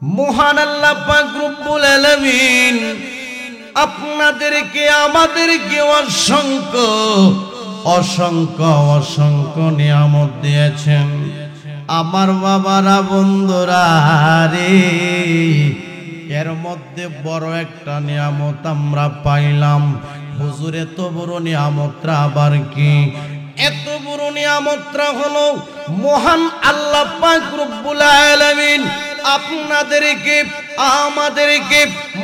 মহান আল্লাহ পাক রব্বুল আলামিন আপনাদেরকে আমাদেরকে অসংখ্য অসংখ্য অসংখ্য নিয়ামত দিয়েছেন। আমার বাবারা বন্ধুরা রে, এর মধ্যে বড় একটা নিয়ামত আমরা পাইলাম। হুজুর, এত বড় নিয়ামতটা আবার কি? এত বড় নিয়ামতটা হলো মহান আল্লাহ পাক রব্বুল আলামিন আপনাদেরকে আমাদেরকে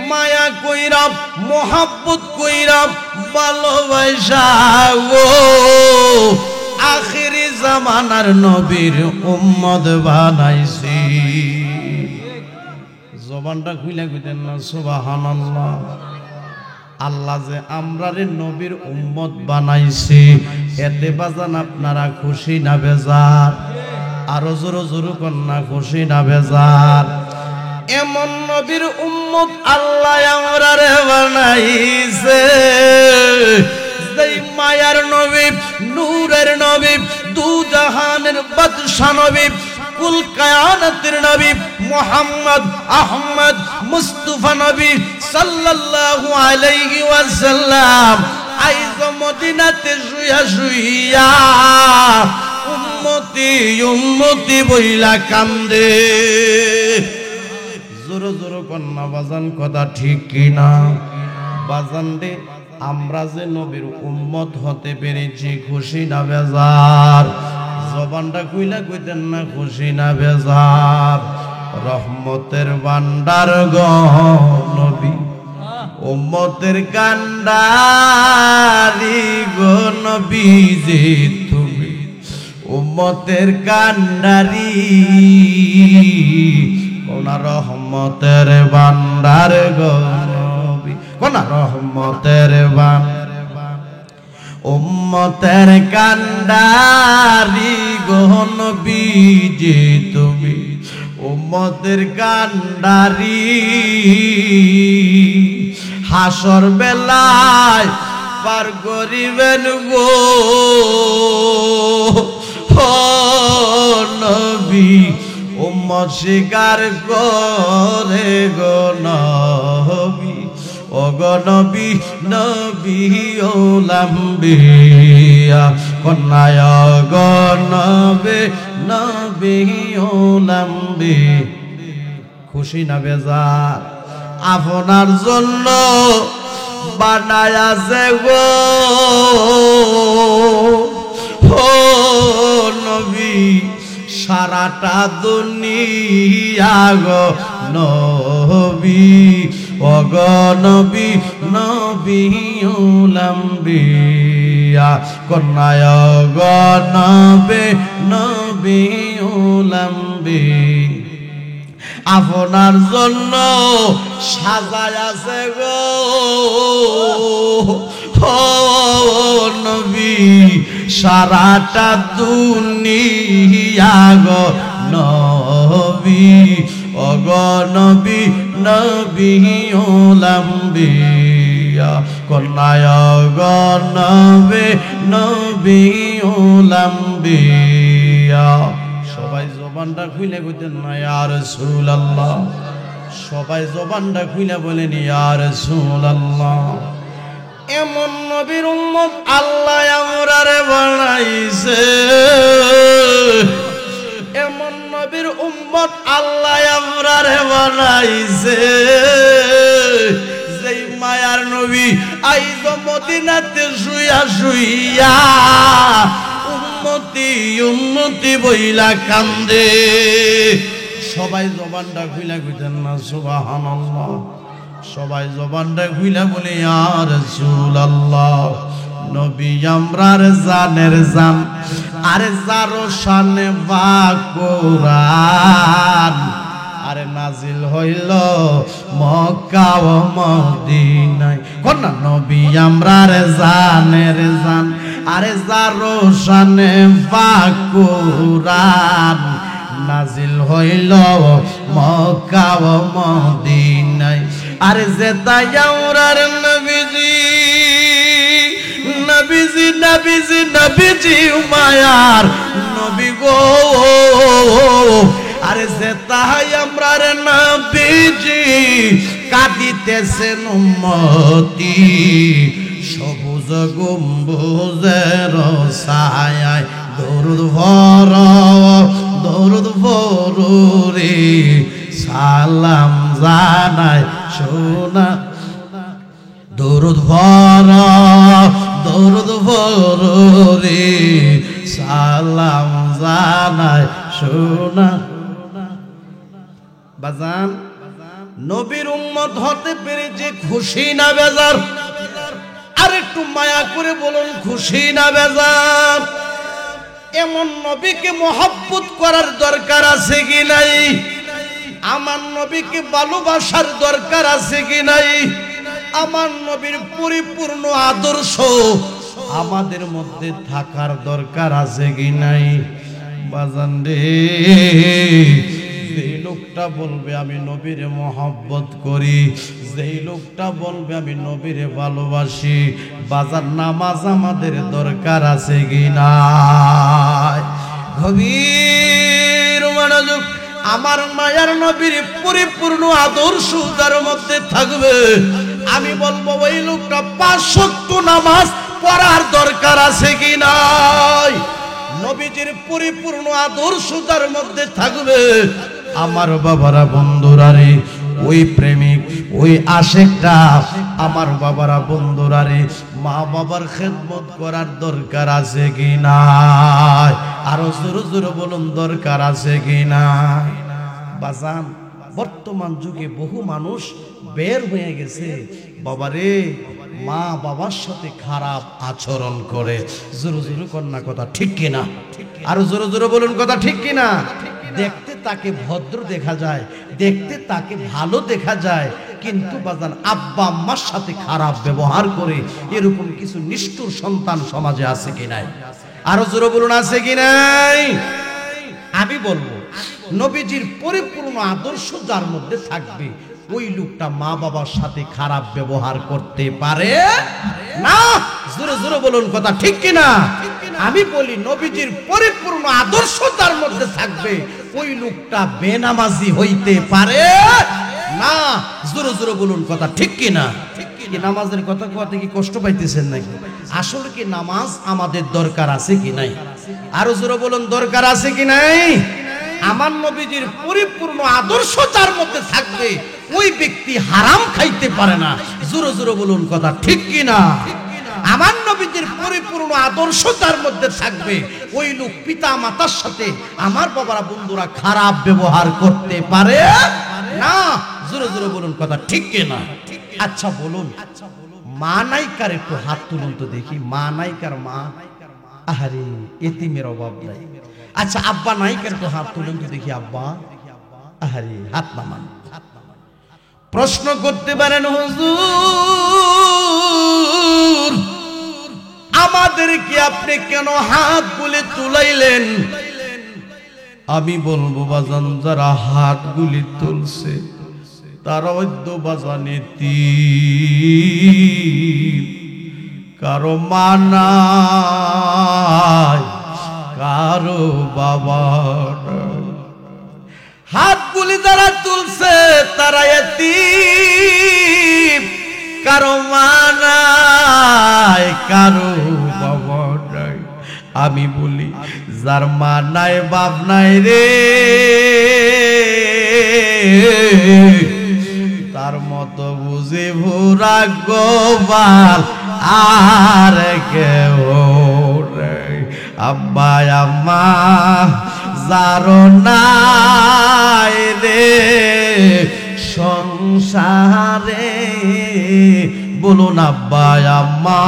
মায়া কইরা মোহাব্বত কইরা ভালোবাসা ও আখিরি জামানার নবীর উম্মত বানাইছি। জবানটা খুলে কইতেন না সুবহানাল্লাহ। আল্লাহ যে আমরারে নবীর উম্মত বানাইছি, এতে বাজান আপনারা খুশি না বেজার? আরো জোর জোর কন্যা খুশি না বেজার? এমন নবীর উম্মত আল্লাহ আমরারে বানাইছে, যেই মায়ার নবী, নূরের নবী, দু জাহানের বাদশা নবী, কুল কায়নাতের নবী মুহাম্মদ আহমদ মুস্তাফা নবী সাল্লাল্লাহু আলাইহি ওয়াসাল্লাম আইজ মদিনাতে শুয়া শুইয়া উম্মতি উম্মতি বইলা কান্দে। জোর জোর কন্যা বাজান, কথা ঠিক কিনা বাজান রে? আমরা যে নবীর উম্মত হতে পেরেছি, খুশি না বেজার? জবানটা খুইলা কইতেন না খুশি না বেজার? রহমতের ভান্ডার গো নবী, উম্মতের কান্ডারি গো নবী যে তুমি, উম্মতের কান্ডারি কোনা রহমতের ভান্ডার গো নবী, কোনা রহমতের ভান্ডার, উম্মতের কান্ডারি গো নবী যে তুমি, উম্মতের কান্ডারি। হাসর বেলায় পার করিবেন গো নবী, উম্মত স্বীকার করে গো নবী, ও গো নবী, নবী ওলাম্বিয়া কন্যায় গো নবী, নবী ওলাম্বি। খুশি না বেজার? আপনার জন্য বানায় আছে গো নবী সারাটা দুনিয়া গো নবী, ও গো নবী, নবী ওলাম্বিয়া কন্যায় গো নবী, নবী ওলাম্বি। আপনার জন্য সাজায় আছে গো নবী সারাটা দুনিয়া গো নবী, ও গো নবী, নবী ওলাম্বিয়া কন্যায় গো নবী, নবী ওলাম্বিয়া। সবাই জবানটা খুলে কইতেন না ইয়া রাসূলুল্লাহ? সবাই জবানটা খুলে বলেন ইয়া রাসূলুল্লাহ। এমন নবীর উম্মত আল্লাহ আমরারে বানাইছে, এমন নবীর উম্মত আল্লাহ আমরারে বানাইছে, যেই মায়ার নবী আইজ মদিনাতে শুইয়া শুইয়া উম্মতি উম্মতি বইলা কান্দে। সবাই জবানটা খুইলা কইতেন না সুবহানাল্লাহ? সবাই জবানটা খুইলা বলে ইয়া রাসূলুল্লাহ। নবী আমরার জানের জান, আরে যারো শানে বা কোরআন, আরে নাজিল হইল মক্কা ও মদিনায়। কোন নবী আমরার জানের জান, আরে যারো শানে বা কোরআন, নাজিল হইল মক্কা ও মদিনায়। আরে যে তাই আমরার নবীজি, নবীজি নবীজি নবীজি মায়ার নবী গো, আরে যে তাহাই আমরা রে নবীজি কাঁদিতেছেন উম্মতি সবুজ গম্বুজের ছায়ায় দরুদ ভরে সালাম জানায় সোনা দরুদ ভরে সালাম জানায় সোনা। বাজান নবীর উম্মত হতে পেরে যে খুশি না বেজার? আর একটু মায়া করে বলুন খুশি না বেজার? এমন নবীকে মহব্বত করার দরকার আছে কি নাই? আমার নবীকে ভালোবাসার দরকার আছে কি নাই? আমার নবীর পরিপূর্ণ আদর্শ আমাদের মধ্যে থাকার দরকার আছে কি নাই? বাজান রে, যেই লোকটা বলবে আমি নবীরে মহব্বত করি, যেই লোকটা বলবে আমি নবীরে ভালোবাসি, বাজার নামাজ আমাদের দরকার আছে কি নাই? গভীর মনোযোগ। আমার মায়ার নবীর পরিপূর্ণ আদর্শ যার মধ্যে থাকবে, আমি বলবো ওই লোকটা 5 ওয়াক্ত নামাজ পড়ার দরকার আছে কি নাই? নবীজির পরিপূর্ণ আদর্শ যার মধ্যে থাকবে, আমার বাবারা বন্ধুরা রে, ওই প্রেমিক ওই আশেকটা আমার বাবারা বন্ধুরা রে, মা বাবার খেদমত করার দরকার আছে কি নাই? আরো জোরে জোরে বলুন দরকার আছে কি নাই? বাজান বর্তমান যুগে বহু মানুষ বের হয়ে গেছে, বাবারে মা বাবার সাথে খারাপ আচরণ করে। জোরে জোরে কন্যা কথা ঠিক কিনা? আরো জোরে জোরে বলুন কথা ঠিক কিনা? দেখতে তাকে ভদ্র দেখা যায়, দেখতে তাকে ভালো দেখা যায়, কিন্তু বাজান আব্বা আম্মার সাথে খারাপ ব্যবহার করে, এরকম কিছু নিষ্ঠুর সন্তান সমাজে আছে কি নাই? আরো জোরে বলুন আছে কি নাই? আমি বলবো নবীজির পরিপূর্ণ আদর্শ যার মধ্যে থাকবে, ওই লোকটা মা বাবার সাথে খারাপ ব্যবহার করতে পারে না। জোরে জোরে বলুন কথা ঠিক কিনা? আমি বলি নবীজির পরিপূর্ণ আদর্শ যার মধ্যে থাকবে, ওই লোকটা বেনামাজি হইতে পারে না। জোরে জোরে বলুন কথা ঠিক কিনা? কি নামাজের কথা কথা কি কষ্ট পাইতেছেন নাকি? আসলে কি নামাজ আমাদের দরকার আছে কি নাই? আরো জোরে বলুন দরকার আছে কি নাই? আমার নবীজির পরিপূর্ণ আদর্শ যার মধ্যে থাকবে, ওই ব্যক্তি হারাম খাইতে পারে না। জোরে জোরে বলুন কথা ঠিক কিনা? আমার নবীজির পরিপূর্ণ আদর্শ যার মধ্যে থাকবে, ওই লোক পিতা মাতার সাথে আমার বাবারা বন্ধুরা খারাপ ব্যবহার করতে পারে না। জোরে জোরে বলুন কথা ঠিক কিনা? আচ্ছা বলুন, মা নাইকার একটু হাত তুলুন তো দেখি। মা নাইকার মা, আহারে এতিমের অভাব নাই। আচ্ছা আব্বা নাইকার একটু হাত তুলুন তো দেখি। আব্বা, আহারে হাত নামান। প্রশ্ন করতে পারেন হুজুর আমাদেরকে আপনি কেন হাত গুলি তুলাইলেন? আমি বলবো বাজান, যারা হাত গুলি তুলছে তারা অদ্য বাজানে কারো মানায়, কারো বাবা। হাতগুলি যারা তুলছে তারা এতিম, কারো মানায়, কারো বাবা নাই। আমি বলি যার মা নাই বাপ নাই রে, তার মতো বুঝি ভোরা গোবাল আর কেউ রে। আব্বা আম্মা যার নাই রে সংসারে, বলুন আব্বা আম্মা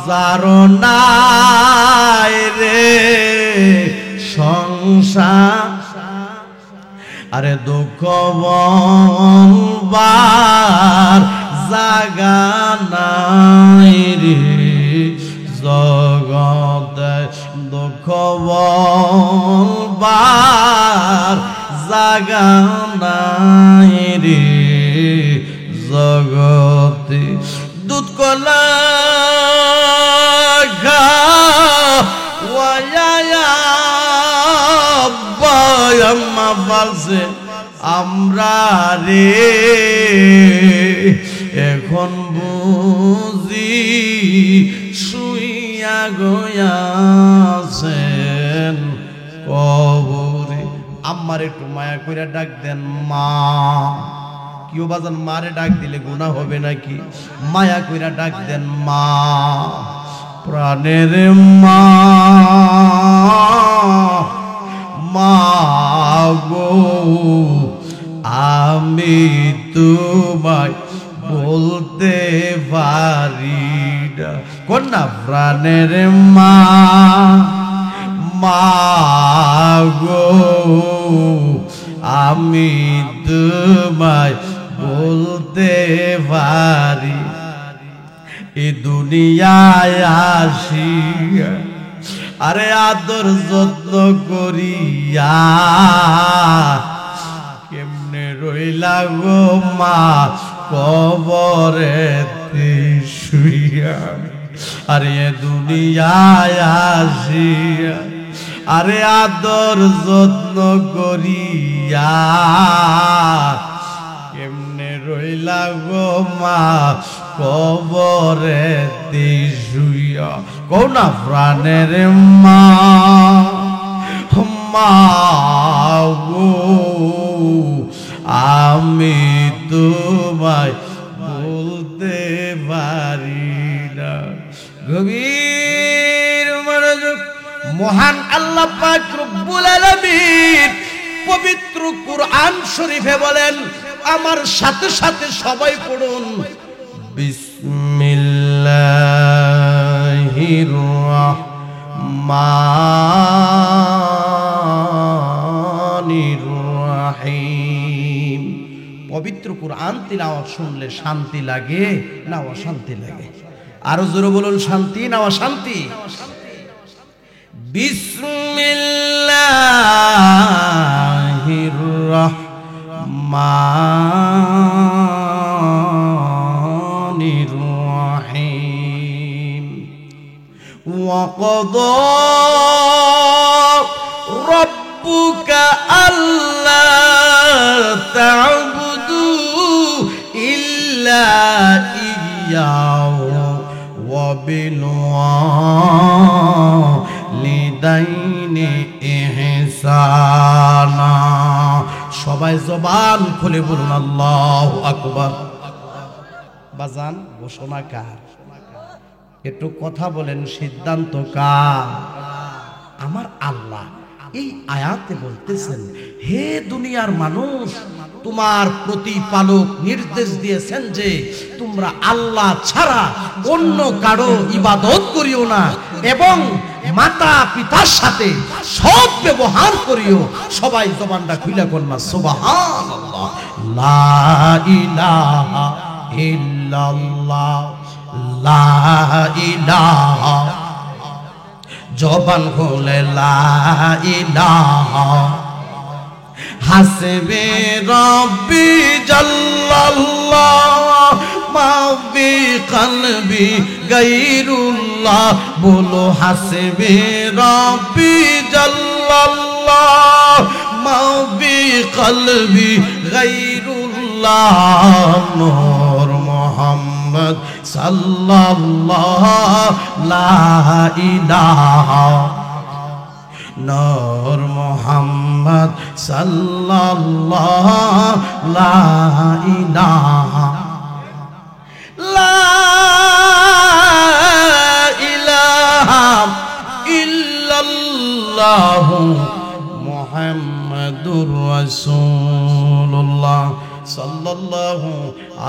যার নাই রে সংসার। আরে দুঃখ বলবার জাগা নাই রে জগতে, দুঃখ বলবার জাগা নাই রে জগতে। দুধ কলা আম্মা আমরা রে এখন বুঝি শুইয়া গয়াছেন কবরে। আম্মার একটু মায়া কইরা ডাক দেন মা। কেউ বাজান মারে ডাক দিলে গুনাহ হবে নাকি? মায়া কইরা ডাক দেন মা, প্রাণের মা, মা গো আমি তোমায় বলতে পারি না। কন্যা প্রাণের মা, মা গো আমি তোমায় বলতে পারি, এ দুনিয়ায় আসিয়া আরে আদর যত্ন করিয়া কেমনে রইলা গো মা কবরেতে শুইয়া। আরে এ দুনিয়ায় আসিয়া আরে আদর যত্ন করিয়া কেমনে রইলা গো মা কবরেতে শুইয়া। কও না প্রাণের মা, মা গো আমি তোমায় বলতে পারি না। গভীর মনোযোগ। মহান আল্লাহ পাক রব্বুল আলামিন পবিত্র কুরআন শরীফে বলেন, আমার সাথে সাথে সবাই পড়ুন, বিসমিল্লাহির রাহমানির রাহিম। পবিত্র কুরআন তিলাওয়াত শুনলে শান্তি লাগে না অশান্তি লাগে? আরো জোরে বলুন, শান্তি না অশান্তি? বিসমিল্লাহির রাহমানির রাহিম। ওয়া ক্বাদা রাব্বুকা আল্লা তা'বুদু ইল্লা ইয়্যাহু ওয়া বিল ওয়ালিদাইনি ইহসানা। সবাই জবান খুলে বলুন আল্লাহু আকবার। বাজান ঘোষণা কার? একটু কথা বলেন, সিদ্ধান্ত কার? আমার আল্লাহ এই আয়াতে বলতেছেন, হে দুনিয়ার মানুষ, তোমার প্রতিপালক নির্দেশ দিয়েছেন যে তোমরা আল্লাহ ছাড়া অন্য কারো ইবাদত করিও না এবং মাতা পিতার সাথে সৎ ব্যবহার করিও। সবাই জবানটা খুলে কন্যা সুবহানাল্লাহ, লা ইলাহা ইল্লাল্লাহ, লা ইলাহা। জবান খুলে লা ইলাহা হাসবে রব্বি জাল্লাল্লাহ মা ফি কলবি গায়রুল্লাহ। বলো হাসবে রব্বি জাল্লাল্লাহ মা ফি কলবি গায়রুল্লাহ। নূর মুহাম্মদ সাল্লাল্লাহু লা ইলাহা, নূর মুহাম্মদ সাল্লাল্লাহু লা ইলাহা, লা ইলাহা ইল্লাল্লাহু মুহাম্মাদুর রাসূলুল্লাহ সাল্লাল্লাহু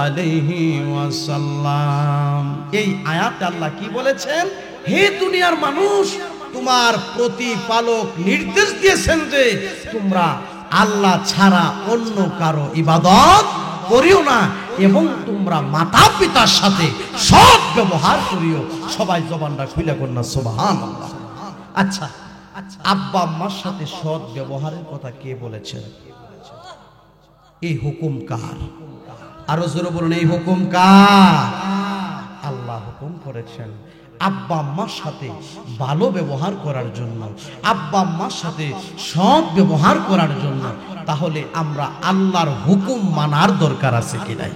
আলাইহি ওয়াসাল্লাম। এই আয়াতে আল্লাহ কি বলেছেন? হে দুনিয়ার মানুষ, তোমার প্রতিপালক নির্দেশ দিয়েছেন যে তোমরা আল্লাহ ছাড়া অন্য কারো ইবাদত করিও না এবং তোমরা মাতা পিতার সাথে সৎ ব্যবহার করিও। সবাই জবানটা খুলে কন্যা সুবহানাল্লাহ। আচ্ছা, আব্বা আম্মার সাথে সৎ ব্যবহারের কথা কে বলেছেন? এই হুকুম কার? আরো জোরে বলুন, এই হুকুম কার? আল্লাহ হুকুম করেছেন আব্বা আম্মার সাথে ভালো ব্যবহার করার জন্য, আব্বা আম্মার সাথে সৎ ব্যবহার করার জন্য। তাহলে আমরা আল্লাহর হুকুম মানার দরকার আছে কি নাই?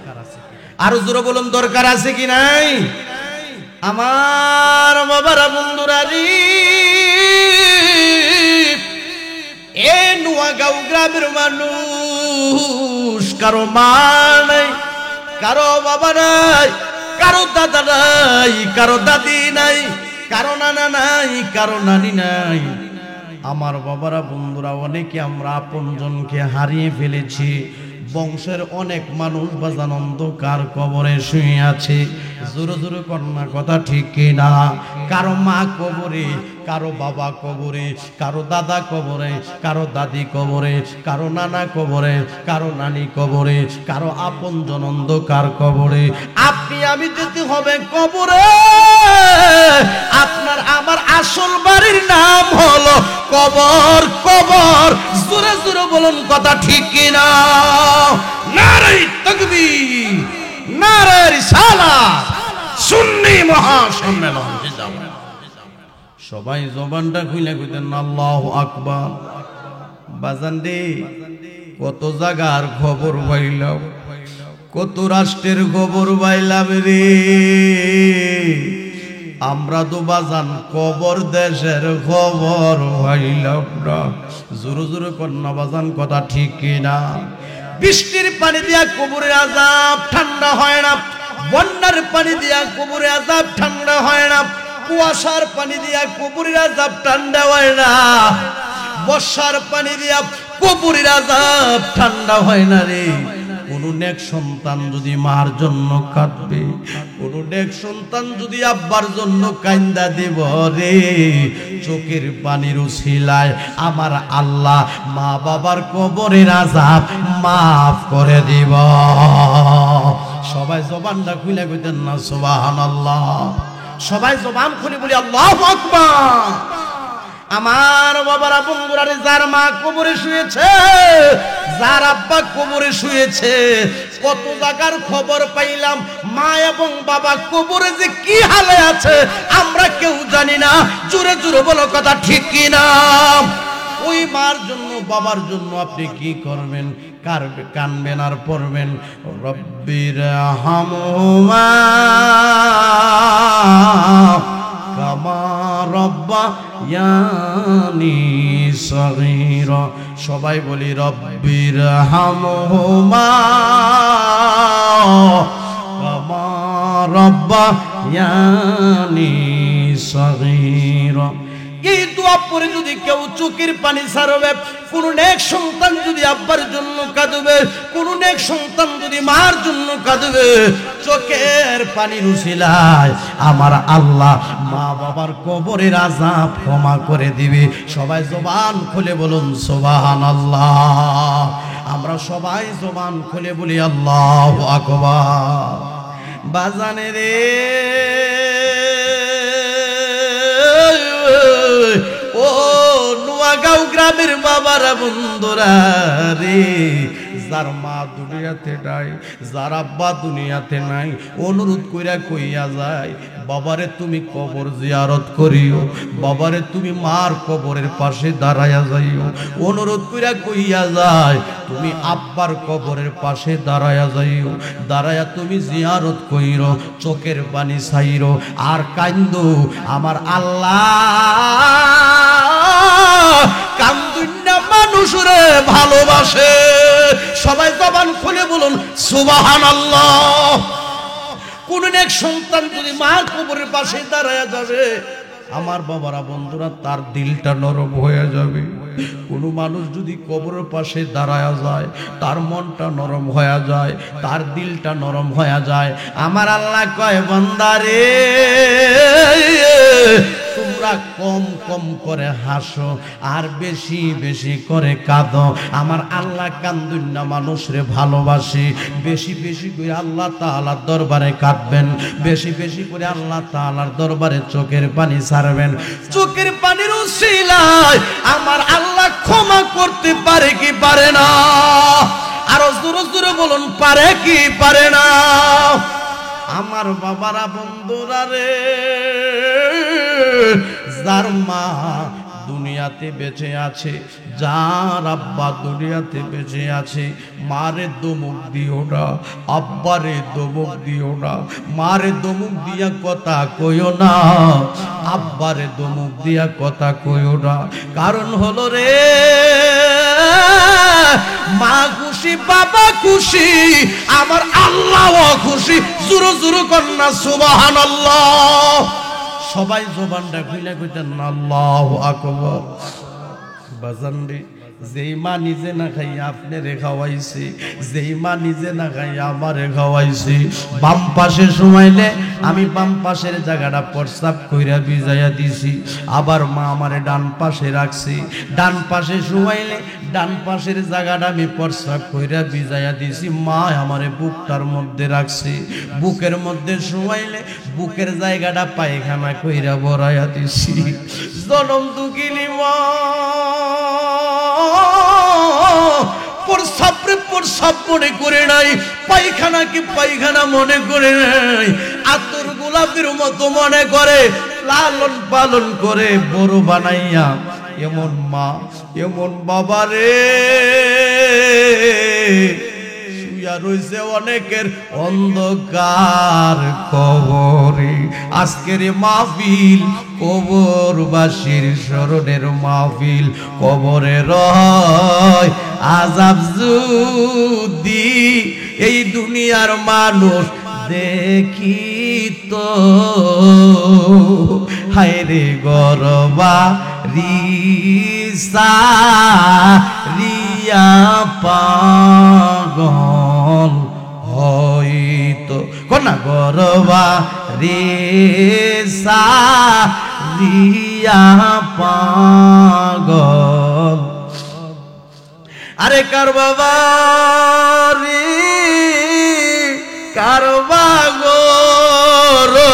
আরো জোরে বলুন, দরকার আছে কি নাই? আমার বাবারা বন্ধুরা রে, এ নোয়াগাঁও গ্রামের মানুষ কারো মা নাই, কারো বাবা নাই, কারো দাদা নাই, কারো দাদি নাই, কারো নানা নাই, কারো নানি নাই। আমার বাবারা বন্ধুরা, অনেকে আমরা আপনজনকে হারিয়ে ফেলেছি। বংশের অনেক মানুষ বাজান অন্ধকার কবরে শুয়ে আছে। জোরে জোরে কন্যা কথা ঠিক কিনা? কারো মা কবরে, কারো বাবা কবরে, কারো দাদা কবরে, কারো দাদি কবরে, কারো নানা কবরে, কারো নানি কবরে, কারো আপনজন অন্ধকার কবরে। আপনি আমি যেতে হবে কবরে। আপনার আমার আসল বাড়ির নাম হলো কবর। কবর জোরে জোরে বলুন, কথা ঠিক কিনা? নারে তাকবীর, নারে রিসালাত, সুন্নি মহাসম্মেলন। সবাই জবানটা খুলে কইতেন আল্লাহু আকবার। বাজান রে, কত জায়গার খবর পাইলাম, কত রাষ্ট্রের খবর পাইলাম রে। আমরা তো বাজান কবর দেশের খবর পাইলাম না। জোরে জোরে কন্যা বাজান, কথা ঠিক কিনা? বৃষ্টির পানি দিয়া কবরের আযাব ঠান্ডা হয় না, বন্যার পানি দিয়া কবরের আযাব ঠান্ডা হয় না, কুয়াশার পানি দিয়া কবরের আযাব ঠান্ডা হয় না, বর্ষার পানি দিয়া কবরের আযাব ঠান্ডা হয় না রে। কোন নেক সন্তান যদি মার জন্য কাঁদবে, কোন নেক সন্তান যদি আব্বার জন্য কান্দা দিব রে, চোখের পানির উছিলায় আমার আল্লাহ মা বাবার কবরের আযাব মাফ করে দিব। সবাই জবানটা খুলে কইতেন না সুবহানাল্লাহ? সবাই জবান খুলে বলি আল্লাহু আকবার। আমার বাবারা বন্ধুরা রে, যার মা কবরে শুয়েছে, যার আব্বা কবরে শুয়েছে, কত জায়গার খবর পাইলাম। মা এবং বাবা কবরে যে কি হালে আছে আমরা কেউ জানি না। জোরে জোরে বলো, কথা ঠিক কিনা? ওই মার জন্য বাবার জন্য আপনি কি করবেন? কানবেন আর পড়বেন রব্বির হামহুমা কামা রব্বায়ানি সগীরা। সবাই বলি রব্বির হামহুমা কামা রব্বায়ানি সগীরা। এই দোয়া পড়ে যদি কেউ চোখের পানি ছাড়বে, কোন নেক সন্তান যদি আব্বার জন্য কাঁদবে, কোন নেক সন্তান যদি মার জন্য কাঁদবে, চোখের পানির উছিলায় আমার আল্লাহ মা বাবার কবরের আযাব ক্ষমা করে দিবে। সবাই জবান খুলে বলুন সুবহানাল্লাহ। আমরা সবাই জবান খুলে বলি আল্লাহু আকবার। বাজানে রে, ও নোয়াগাঁও গ্রামের বাবারা বন্ধুরা রে, যার মা দুনিয়াতে নাই, যার আব্বা দুনিয়াতে নাই, অনুরোধ কইরা কইয়া যায়, বাবারে তুমি কবর জিয়ারত করিও, বাবারে তুমি মার কবরের পাশে দাঁড়ায়া যাইও। অনুরোধ কইরা কইয়া যায়, তুমি আব্বার কবরের পাশে দাঁড়ায়া যাইও, দাঁড়ায়া তুমি জিয়ারত কইরো, চোখের পানি ছাইরো আর কান্দো। আমার আল্লাহ কান্দুন্না মানুষরে ভালোবাসে। সবাই জবান খুলে বলুন সুবহানাল্লাহ। কোন এক সন্তান যদি মা কবরের পাশে দাঁড়ায়া যাবে, আমার বাবারা বন্ধুরা, তার দিলটা নরম হয়ে যাবে। কোন মানুষ যদি কবরের পাশে দাঁড়ায়া যায়, তার মনটা নরম হয়ে যায়, তার দিলটা নরম হয়ে যায়। আমার আল্লাহ কয়, বান্দারে তোমরা কম কম করে হাসো আর বেশি বেশি করে কাঁদো। আমার আল্লাহ কান্দুন্না মানুষরে ভালোবাসে। বেশি বেশি করে আল্লাহ তাআলার দরবারে কাঁদবেন, বেশি বেশি করে আল্লাহ তাআলার দরবারে চোখের পানি ছাড়বেন। চোখের পানির উসিলায় আমার আল্লাহ ক্ষমা করতে পারে কি পারে না? আরো জোরে জোরে বলুন, পারে কি পারে না? আমার বাবারা বন্ধুরা রে, যার মা দুনিয়া দুনিয়াতে বেঁচে আছে, যার আব্বা দুনিয়াতে বেঁচে আছে, মারে দমক দিও না, আব্বারে দমক দিও না, মারে দমক দিয়া কথা কইও না, আব্বারে দমক দিয়া কথা কইও না। কারণ হলো রে, মা খুশি বাবা খুশি, আমার আল্লাহও খুশি। জোরে জোরে কন্যা সুবহানাল্লাহ। সবাই জবানটা খুইলা কইতেন না আল্লাহু আকবার। বাজান রে, যেই মা নিজে না খাইয়া আপনারে খাওয়াইছে, যেই মা নিজে না খাইয়া আমারে খাওয়াইছে, বাম পাশে শুমাইলে আমি বাম পাশের জায়গাটা প্রস্রাব কইরা ভিজাইয়া দিছি, আবার মা আমারে ডান পাশে রাখছে, ডান পাশে শুমাইলে ডান পাশের জায়গাটা আমি প্রস্রাব কইরা ভিজাইয়া দিছি, মা আমারে বুকটার মধ্যে রাখছে, বুকের মধ্যে শুমাইলে বুকের জায়গাটা পায়খানা কইরা ভরাইয়া দিছি। জনম দুঃখিনী মা প্রস্রাব মনে করে নাই, পায়খানাকে পায়খানা মনে করে নাই, আতর গোলাপের মতো মনে করে, লালন পালন করে বড় বানাইয়া। এমন মা এমন বাবা রে শুইয়া রইছে অনেকের অন্ধকার কবরে। আজকের মাহফিল কবরবাসীর স্মরণের মাহফিল। কবরে রয় আযাব যদি এই দুনিয়ার মানুষ দেখিত, হায়রে গরবা রিসা রিয়া পাগল হইতো, কোনা গরবা রিসা রিয়া পাগল। আরে কার বাবা রে, কারবা গো রো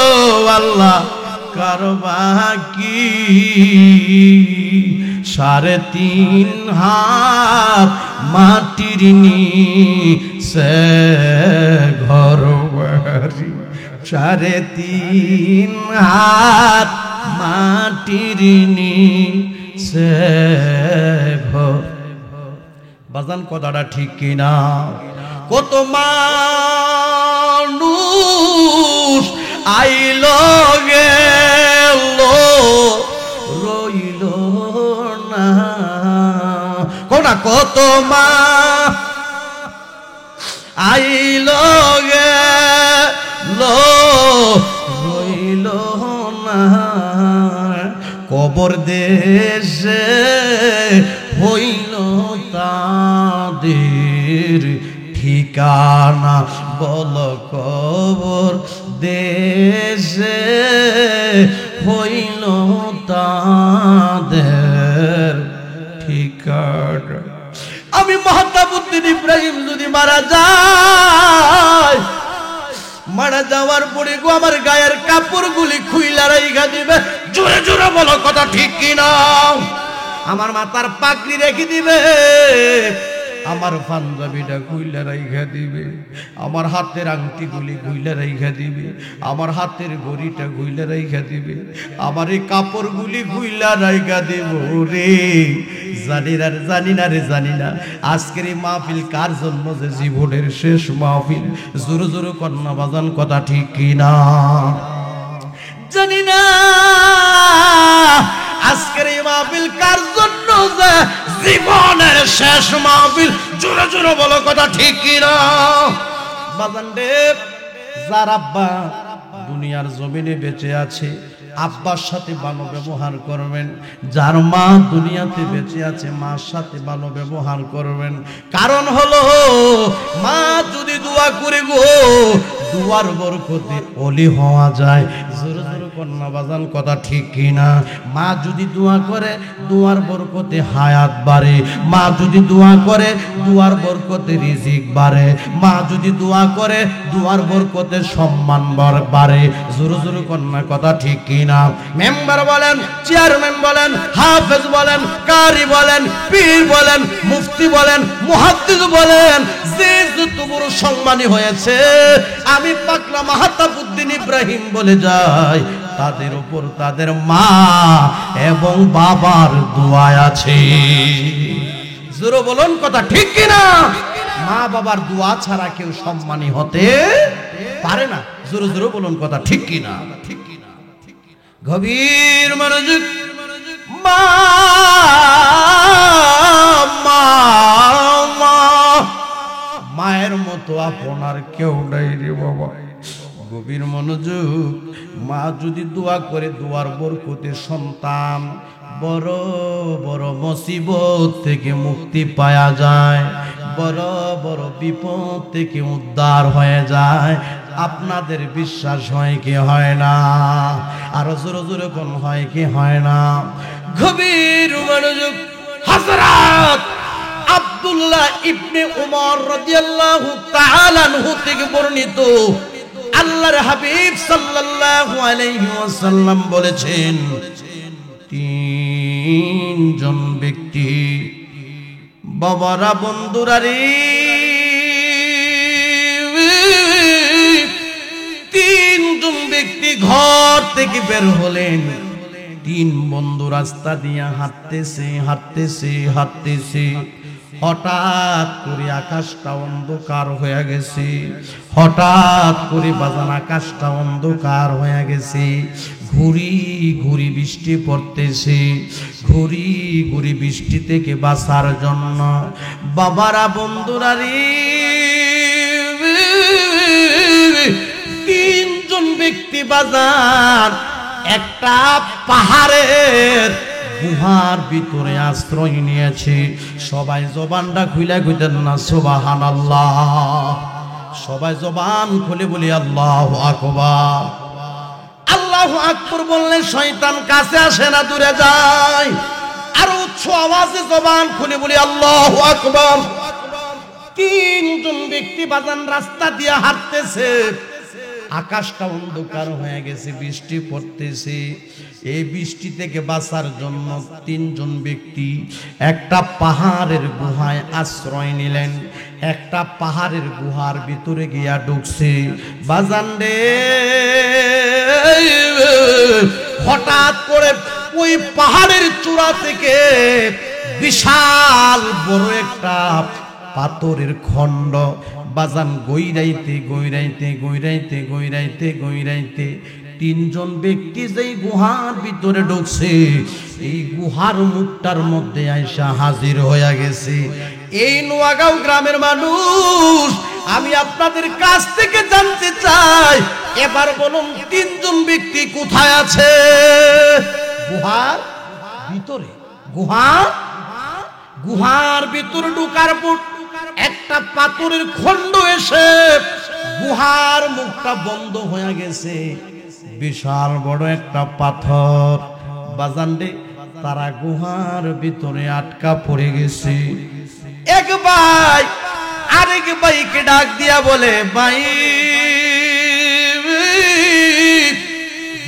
আল্লাহ, কারবা কি 3.5 হাত মাটির নিচে ঘর বাড়ি, 3.5 হাত মাটির নিচে ঘর। বাজান কথাটা ঠিক কিনা? কত মানুষ আইল গেল রইল না, কোনা কত মা আইল গেল রইল না, কবর দেশে হইল তাদের ঠিকানা। বল কবর দেশে হইল তাদের ঠিকানা। আমি মাহতাবউদ্দিন ইব্রাহিম যদি মারা যায়, মারা যাওয়ার পরে গো আমার গায়ের কাপড়গুলি খুইলা রাইখা দিবে। জোরে জোরে বলো কথা ঠিক কিনা? আমার মাথার পাগড়ি রেখে দিবে, আমার পাঞ্জাবিটা খুইলা রাইখা দিবে, আমার হাতের আংটিগুলি খুইলা রাইখা দিবে, আমার হাতের ঘড়িটা খুইলা রাইখা দিবে, আমার এই কাপড়গুলি খুইলা রাইখা দেব রে। জানি না রে, জানি না রে, জানি না আজকের এই মাহফিল কার জন্য যে জীবনের শেষ মাহফিল। জোরে জোরে কন্যা বাজান কথা ঠিক কিনা? জানি না আজকের এই মাহফিল কার জন্য যে জীবনের শেষ মাহফিল। জোরে জোরে বলো কথা ঠিক কিনা? বাজান রে, যার আব্বা দুনিয়ার জমিনে বেঁচে আছে, আব্বার সাথে ভালো ব্যবহার করবেন। যার মা দুনিয়াতে বেঁচে আছে, মার সাথে ভালো ব্যবহার করবেন। কারণ হলো মা যদি দোয়া করে গো, দুয়ার বরকতে ওলি হওয়া যায়। জোরে জোরে কন্যা বাজান কথা ঠিক কিনা? মা যদি দোয়া করে দুয়ার বরকতে হায়াত বাড়ে, মা যদি দোয়া করে দুয়ার বরকতে রিজিক বাড়ে, মা যদি দোয়া করে দুয়ার বরকতে সম্মান বাড়ে। জোরে জোরে কন্যা কথা ঠিক কিনা? মেম্বার বলেন, চেয়ারম্যান বলেন, হাফেজ বলেন, কারি বলেন, পীর বলেন, মুফতি বলেন, মুহাদ্দিস বলেন, যে যত বড় সম্মানী হয়েছে, আমি পাকলা মাহতাবউদ্দিন ইব্রাহিম বলে যাই, তাদের উপর তাদের মা এবং বাবার দোয়া আছে। জোরে বলুন কথা ঠিক কিনা? মা বাবার দোয়া ছাড়া কেউ সম্মানী হতে পারে না। জোরে জোরে বলুন কথা ঠিক কিনা? গভীর মনোযোগ। মা মা মা, মায়ের মতো আপনার কেউ নাই রে বাবা। গভীর মনোযোগ। মা যদি দোয়া করে, দোয়ার বরকতে সন্তান বড় বড় মুসিবত থেকে মুক্তি পাওয়া যায়, বড় বড় বিপদ থেকে উদ্ধার হয়ে যায়। আপনাদের বিশ্বাস হয় কি হয় না? আরো জোরে জোরে কোন হয় কি হয় না? গভীর মনোযোগ। হযরত আব্দুল্লাহ ইবনে উমর রাদিয়াল্লাহু তাআলা আনহু থেকে বর্ণিত, আল্লাহর হাবিব সাল্লাল্লাহু আলাইহি ওয়াসাল্লাম বলেছেন, তিনজন ব্যক্তি, বাবারা বন্ধুরা রে, তিনজন ব্যক্তি ঘর থেকে বের হলেন। তিন বন্ধু রাস্তা দিয়ে হাঁটতেছে। হঠাৎ করে আকাশটা অন্ধকার হয়ে গেছে। হঠাৎ করে বাজান আকাশটা অন্ধকার হয়ে গেছে। ঘুরি ঘুরি বৃষ্টি পড়তেছে। ঘুরি ঘুরি বৃষ্টি থেকে বাঁচার জন্য বাবারা বন্ধুরা রে, তিনজন ব্যক্তি বাজার একটা পাহাড়ের গুহার ভিতরে আশ্রয় নিয়েছে। সবাই জবানটা খুলে কইতেন না সুবহানাল্লাহ? সবাই জবান খুলে বলি আল্লাহু আকবার। আল্লাহু আকবার বললে শয়তান কাছে আসে না, দূরে যায়। আর উচ্চ আওয়াজে জবান খুলে বলি আল্লাহু আকবার। তিনজন ব্যক্তি বাজান রাস্তা দিয়ে হাঁটতেছে। আকাশটা অন্ধকার হয়ে গেছে, বৃষ্টি পড়তেছে। এই বৃষ্টি থেকে বাঁচার জন্য তিনজন ব্যক্তি একটা পাহাড়ের গুহায় আশ্রয় নিলেন। একটা পাহাড়ের গুহার ভিতরে গিয়া ঢুকছে। বাজান রে, হঠাৎ করে ওই পাহাড়ের চূড়া থেকে বিশাল বড় একটা পাথরের খণ্ড বাজান গইরাইতে তিনজন ব্যক্তি যেই গুহার ভিতরে ঢুকছে, এই গুহার মুখটার মধ্যে আইসা হাজির হয়ে গেছে। এই নোয়াগাঁও গ্রামের মানুষ, আমি আপনাদের কাছ থেকে জানতে চাই, এবার বলুন তিনজন ব্যক্তি কোথায় আছে? গুহার ভিতরে। গুহার ভিতরে ঢুকার পর একটা পাথরের খণ্ড এসে গুহার মুখটা বন্ধ হয়ে গেছে। বিশাল বড় একটা পাথর বাজান রে, তারা গুহার ভিতরে আটকা পড়ে গেছে। এক ভাই আরেক ভাইকে ডাক দিয়া বলে, ভাই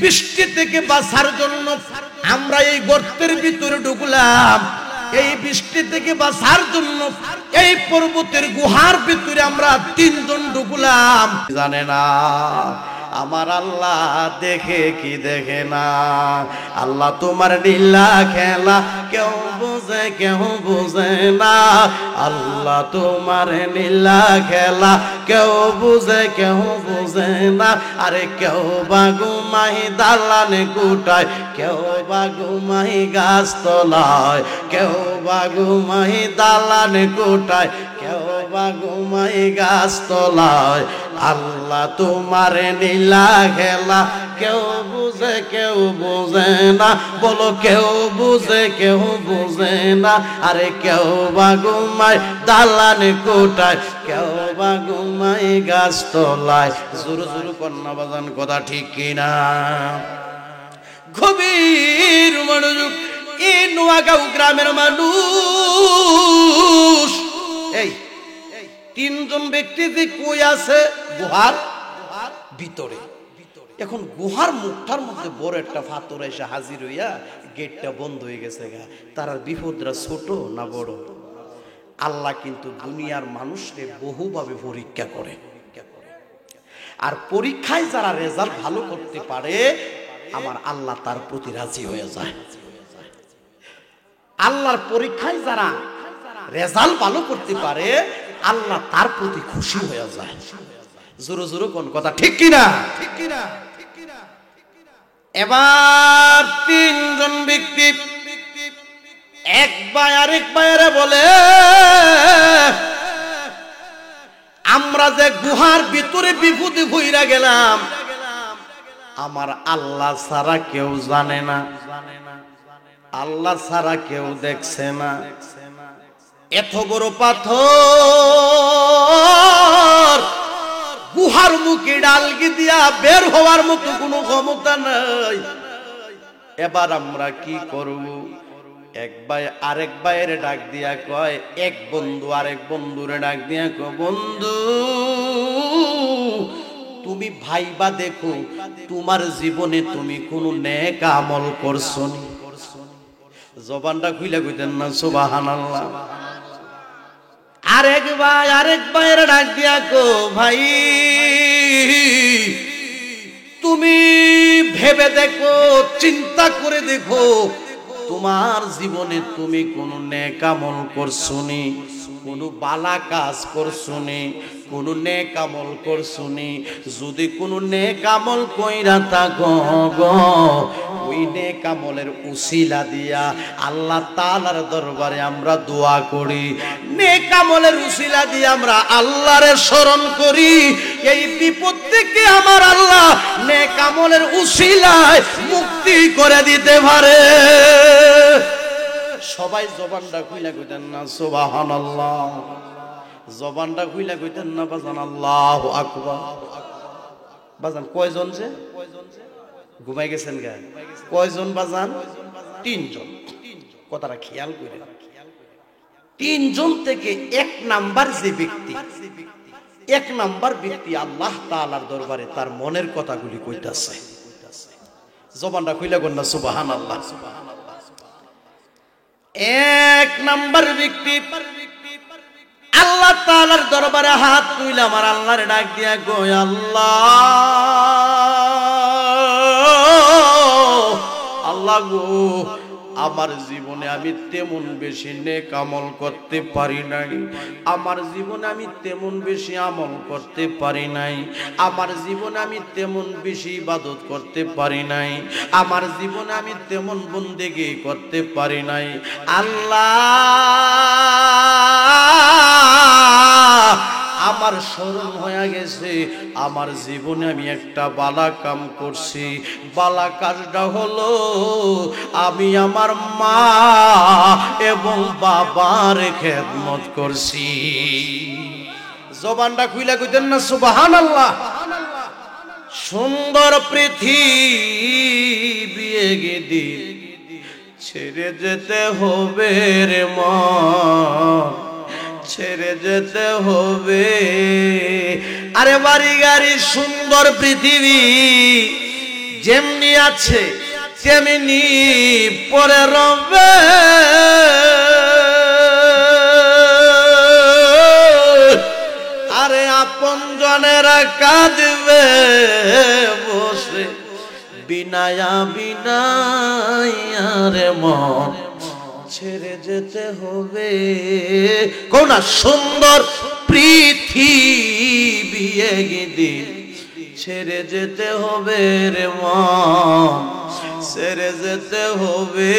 বৃষ্টি থেকে বাঁচার জন্য আমরা এই গর্তের ভিতরে ঢুকলাম। এই বৃষ্টি থেকে বাঁচার জন্য এই পর্বতের গুহার ভিতরে আমরা তিনজন ঢুকলাম। জানে না আমার আল্লাহ দেখে কি দেখে না? আল্লাহ তোমার লীলা খেলা কেউ বুঝে না। আল্লাহ তোমার লীলা খেলা কেউ বুঝে না। আরে কেউ বা ঘুমাই দালানে কুটায়, কেউ বা ঘুমাই গাছ তলায়, কেউ বা ঘুমাই দালানে কুটায়, কেউ বা ঘুমাই গাছ তলায়। আল্লাহ তোমার নীলা খেলা কেউ বুঝে না। বলো কেউ বুঝে না। আরে কেউ বা ঘুমায় দালানে কোটায়, কেউ বা ঘুমায় গাছ তলায়। জোর জোর কন্যা বাজান কথা ঠিক কিনা? গভীর মনোযোগ। এই নোয়াগাঁও গ্রামের মানুষ, এই তিনজন ব্যক্তি যে কই আছে? গুহার ভিতরে। এখন গুহার মুখটার মধ্যে বড় একটা পাথর এসে হাজির হইয়া গেটটা বন্ধ হয়ে গেছে। তার বিপদরা ছোট না বড়? আল্লাহ কিন্তু দুনিয়ার মানুষকে বহুভাবে পরীক্ষা করে, আর পরীক্ষায় যারা রেজাল্ট ভালো করতে পারে আমার আল্লাহ তার প্রতি রাজি হয়ে যায়। আল্লাহর পরীক্ষায় যারা রেজাল্ট ভালো করতে পারে আল্লাহ তার প্রতি খুশি হয়ে যায়। জোরে জোরে কোন কথা ঠিক কিনা? এবার তিনজন ব্যক্তি এক ভাই আরেক ভাইয়েরা বলে, আমরা যে গুহার ভিতরে বিপদে ভইরা গেলাম আমার আল্লাহ ছাড়া কেউ জানে না, আল্লাহ ছাড়া কেউ দেখছে না। এত বড় পাথর গুহার মুখে ডালগি দিয়া বের হওয়ার মতো কোনো ক্ষমতা নাই। এবার আমরা কি করব? এক ভাই আরেক ভাইয়ের ডাক দিয়া কয়, এক বন্ধু আরেক বন্ধুরে ডাক দিয়া কয়, বন্ধু তুমি ভাইবা দেখো তোমার জীবনে তুমি কোন নেক আমল করছো নি? জবানটা খুইলা কইতেন না সুবহানাল্লাহ। আরেক ভাইয়ের ডাক দিয়া কো, ভাই তুমি ভেবে দেখো, চিন্তা করে দেখো তোমার জীবনে তুমি কোন নেক আমল করছো নি? কোন বালা কাজ করছো নি? কোন নেক আমল করছো নি? যদি কোন নেক আমল কইরা থাকো গো, ওই নেক আমলের উসিলা দিয়া আল্লাহ তাআলার দরবারে আমরা দোয়া করি, নেক আমলের উসিলা দিয়ে আমরা আল্লাহরে স্মরণ করি, এই বিপদ থেকে আমার আল্লাহ নেক আমলের উসিলায় মুক্তি করে দিতে পারে। সবাই জবানটা খুইলা কইতেন না সুবহানাল্লাহ? জবানটা খুইলা কইতেন না বাজান আল্লাহু আকবার? বাজান কয়জন যে ঘুমাই গেছেন গা? কয়জন বাজান? তিনজন। কথাটা খেয়াল করে, তিনজন থেকে এক নাম্বার যে ব্যক্তি, এক নাম্বার ব্যক্তি আল্লাহ তাআলার দরবারে তার মনের কথাগুলি কইতাছে। জবানটা খুইলা কইন না সুবহানাল্লাহ? এক নাম্বার ব্যক্তি আল্লাহ তাআলার দরবারে হাত তুইলা আমার আল্লাহর ডাক দিয়া কই, আল্লাহ গো, আমার জীবনে আমি তেমন বেশি নেক আমল করতে পারি নাই, আমার জীবনে আমি তেমন বেশি আমল করতে পারি নাই, আমার জীবনে আমি তেমন বেশি ইবাদত করতে পারি নাই, আমার জীবনে আমি তেমন বন্দেগি করতে পারি নাই। আল্লাহ আমার স্মরণ হয়ে গেছে আমার জীবনে আমি একটা বালা কাম করছি। বালা কাজটা হলো আমি আমার মা এবং বাবার খেদমত করছি। জবানটা খুইলা কইতেন না সুবহানাল্লাহ? সুন্দর পৃথিবী একদিন ছেড়ে যেতে হবে রে মন, ছেড়ে যেতে হবে। আরে বাড়ি গাড়ি সুন্দর পৃথিবী যেমনি আছে তেমনি পরে রবে। আরে আপন জনেরা কাঁদবে বসে বিনায়া বিনায়া রে মন, ছেড়ে যেতে হবে। কোন সুন্দর পৃথিবী একদিন ছেড়ে যেতে হবে রে মন, ছেড়ে যেতে হবে।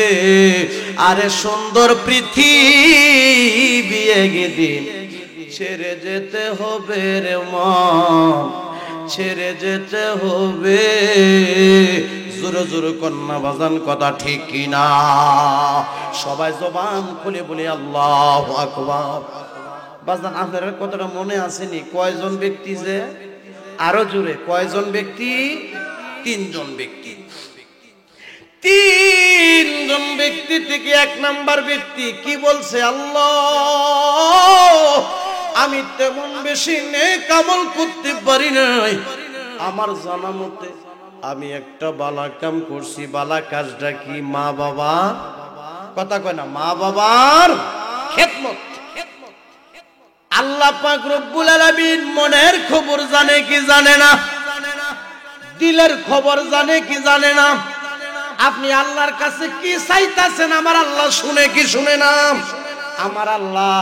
আরে সুন্দর পৃথিবী একদিন ছেড়ে যেতে হবে রে মন, ছেড়ে যেতে হবে। জোরে জোরে কন্যা বাজান কথা ঠিক কিনা? সবাই জবান খুলে বলি আল্লাহু আকবার। বাজান আপনার কথাটা মনে আসেনি? কয়জন ব্যক্তি যে? আরো জোরে, কয়জন ব্যক্তি? তিনজন ব্যক্তি। তিনজন ব্যক্তি থেকে এক নাম্বার ব্যক্তি কি বলছে? আল্লাহ আমি তেমন বেশি নেক আমল করতে পারি নাই, আমার জানা মতে আমি একটা বালা কাম করছি। বালা কাজটা কি? মা বাবা, কথা কয় না, মা বাবার খেদমত। আল্লাহ পাক রব্বুল আলামিন মনের খবর জানে কি জানে না? দিলের খবর জানে কি জানে না? আপনি আল্লাহর কাছে কি চাইতাছেন আমার আল্লাহ শুনে কি শুনে না? আমার আল্লাহ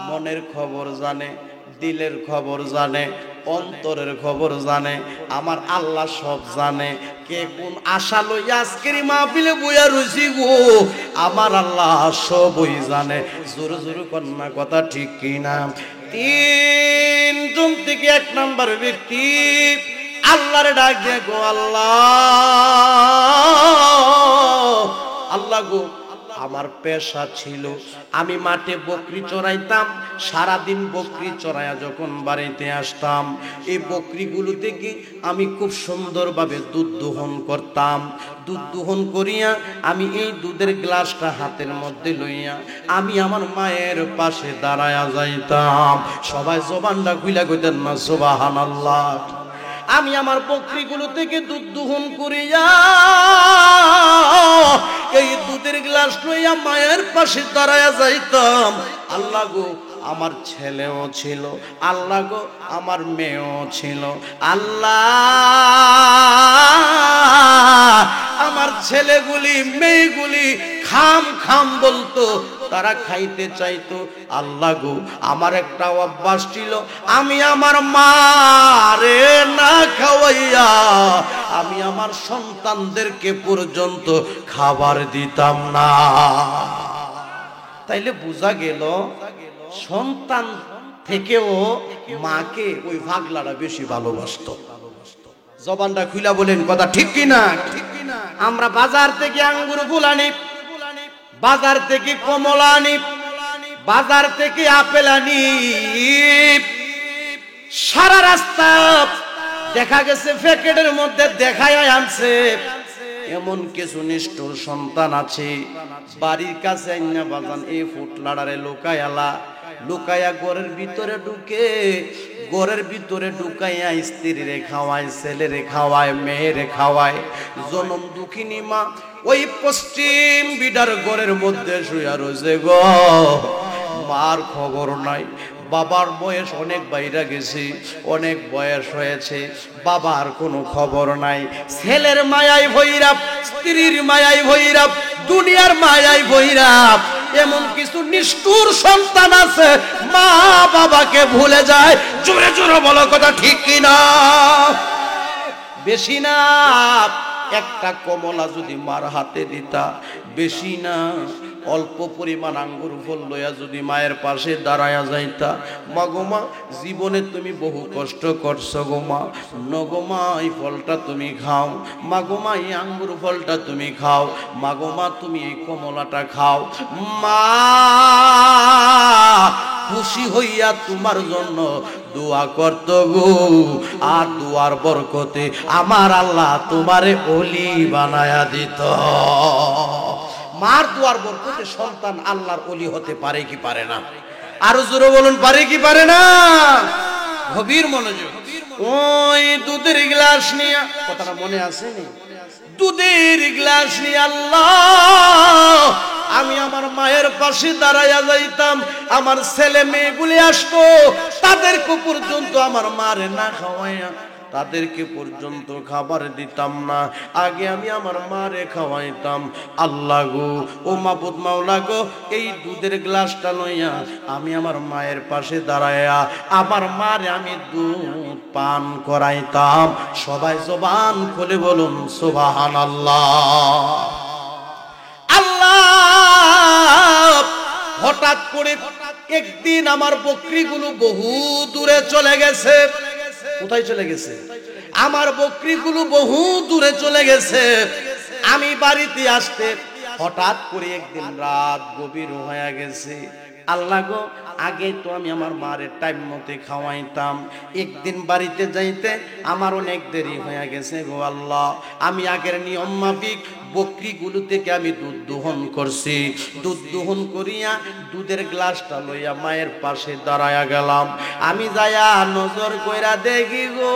মনের খবর জানে, দিলের খবর জানে, অন্তরের খবর জানে। আমার আল্লাহ সব জানে। কে কোন আশা লইয়া আজকের মাহফিলে বইয়া রইছি গো, আমার আল্লাহ সবই জানে। জোরে জোরে কন্যা কথা ঠিক কিনা? তিনজন থেকে এক নাম্বার ব্যক্তি আল্লাহরে ডাক দিয়ে গো আল্লাহ, আল্লাহ গো আমার পেশা ছিল আমি মাঠে বকরি চড়াইতাম, সারাদিন বকরি চড়াইয়া যখন বাড়িতে আসতাম এই বকরিগুলো থেকে আমি খুব সুন্দরভাবে দুধ দোহন করতাম। দুধ দোহন করিয়া আমি এই দুধের গ্লাসটা হাতের মধ্যে লইয়া আমি আমার মায়ের পাশে দাঁড়ায়া যাইতাম। সবাই জবানটা খুইলা কইতেন না সুবহানাল্লাহ। আমি আমার বকরিগুলো থেকে দুধ দোহন করিয়া এই দুধের গ্লাস লইয়া মায়ের পাশে দাঁড়ায়া যাইতাম। আল্লাহ গো আমার ছেলেও ছিল, আল্লাহ গো আমার মেয়েও ছিল। আল্লাহ আমার ছেলেগুলি মেয়েগুলি খাম খাম বলতো, তারা খাইতে চাইতো। আল্লাহ গো আমার একটা অভ্যাস ছিল, আমি আমার মারে না খাওয়াইয়া আমি আমার সন্তানদেরকে পর্যন্ত খাবার দিতাম না। তাইলে বোঝা গেল সন্তান থেকেও মাকে ওই ভাগলাটা বেশি ভালোবাসতো। জবানটা খুইলা বলেন কথা ঠিক কিনা? আমরা বাজার থেকে আঙ্গুর ফুল আনি, বাজার থেকে কমলা আনি, বাজার থেকে আপেল আনি, সারা রাস্তা দেখা গেছে প্যাকেটের মধ্যে দেখায় আনছে। এমন কিছু নিষ্ঠুর সন্তান আছে বাড়ির কাছে আইনা বাজান এই ফুটলাডারে লুকায়ালা, লুকায়া ঘরের ভিতরে ঢুকে, ঘরের ভিতরে ঢুকাইয়া স্ত্রীরে খাওয়ায়, ছেলেরে খাওয়ায়, মেয়েরে খাওয়ায়। জনম দুঃখিনী মা ওই পশ্চিম বিডার ঘরের মধ্যে শুয়া রয়েছে গো, মার খবর নাই। বাবার বয়স অনেক বাইরে গেছে, অনেক বয়স হয়েছে, বাবার কোনো খবর নাই। ছেলের মায়াই ভৈরাব, স্ত্রীর মায়াই ভৈরাব, দুনিয়ার মায়াই ভৈরাব। এমন কিছু নিষ্ঠুর সন্তান আছে মা বাবাকে ভুলে যায়। জোরে জোরে বলো কথা ঠিক কিনা? বেশি না একটা কমলা যদি মার হাতে দিতা, বেশি না অল্প পরিমাণ আঙ্গুর ফল লইয়া যদি মায়ের পাশে দাঁড়ায়া যাইতা, মা গো মা জীবনে তুমি বহু কষ্ট করছো গো মা, নগো মা এই ফলটা তুমি খাও, মা গো মা এই আঙ্গুর ফলটা তুমি খাও, মা গো মা তুমি এই কমলাটা খাও। মা খুশি হইয়া তোমার জন্য দোয়া করত গো, আর দোয়ার বরকতে আমার আল্লাহ তোমারে ওলি বানায়া দিত। মার দোয়ার বরকতে সন্তান আল্লাহর ওলি হতে পারে কি পারে না? আরো জোরে বলুন, পারে কি পারে না? গভীর মনোযোগ। ওই দুধের গ্লাস নিয়ে, কথাটা মনে আছে নি? দুধের গ্লাস নিয়ে আল্লাহ আমি আমার মায়ের পাশে দাঁড়াইয়া যাইতাম। আমার ছেলে মেয়েগুলি আসতো, তাদেরকে পর্যন্ত আমার মারে না খাওয়াইয়া তাদেরকে পর্যন্ত খাবার দিতাম না, আগে আমি আমার মারে খাওয়াইতাম। আল্লাহ গো ও মাবুদ মাওলা গো, এই দুধের গ্লাসটা লইয়া আমি আমার মায়ের পাশে দাঁড়াইয়া আমার মারে আমি দুধ পান করাইতাম। সবাই জবান খুলে বলুন সুবহানাল্লাহ। আল্লাহ হঠাৎ করে একদিন আমার বকরিগুলো বহু দূরে চলে গেছে। কোথায় চলে গেছে? আমার বকরিগুলো বহু দূরে চলে গেছে। আমি বাড়িতে আসতে হঠাৎ করে একদিন রাত গভীর হয়ে গেছে। আল্লাহ গো আগে তো আমি আমার মায়ের টাইম মতে খাওয়াইতাম, একদিন বাড়িতে যাইতে আমার অনেক দেরি হয়ে গেছে গো আল্লাহ। আমি আগের নিয়ম মাফিক বকরিগুলো থেকে আমি দুধ দোহন করছি, দুধ দোহন করিয়া দুধের গ্লাসটা লইয়া মায়ের পাশে দাঁড়ায়া গেলাম। আমি যাইয়া নজর কইরা দেখি গো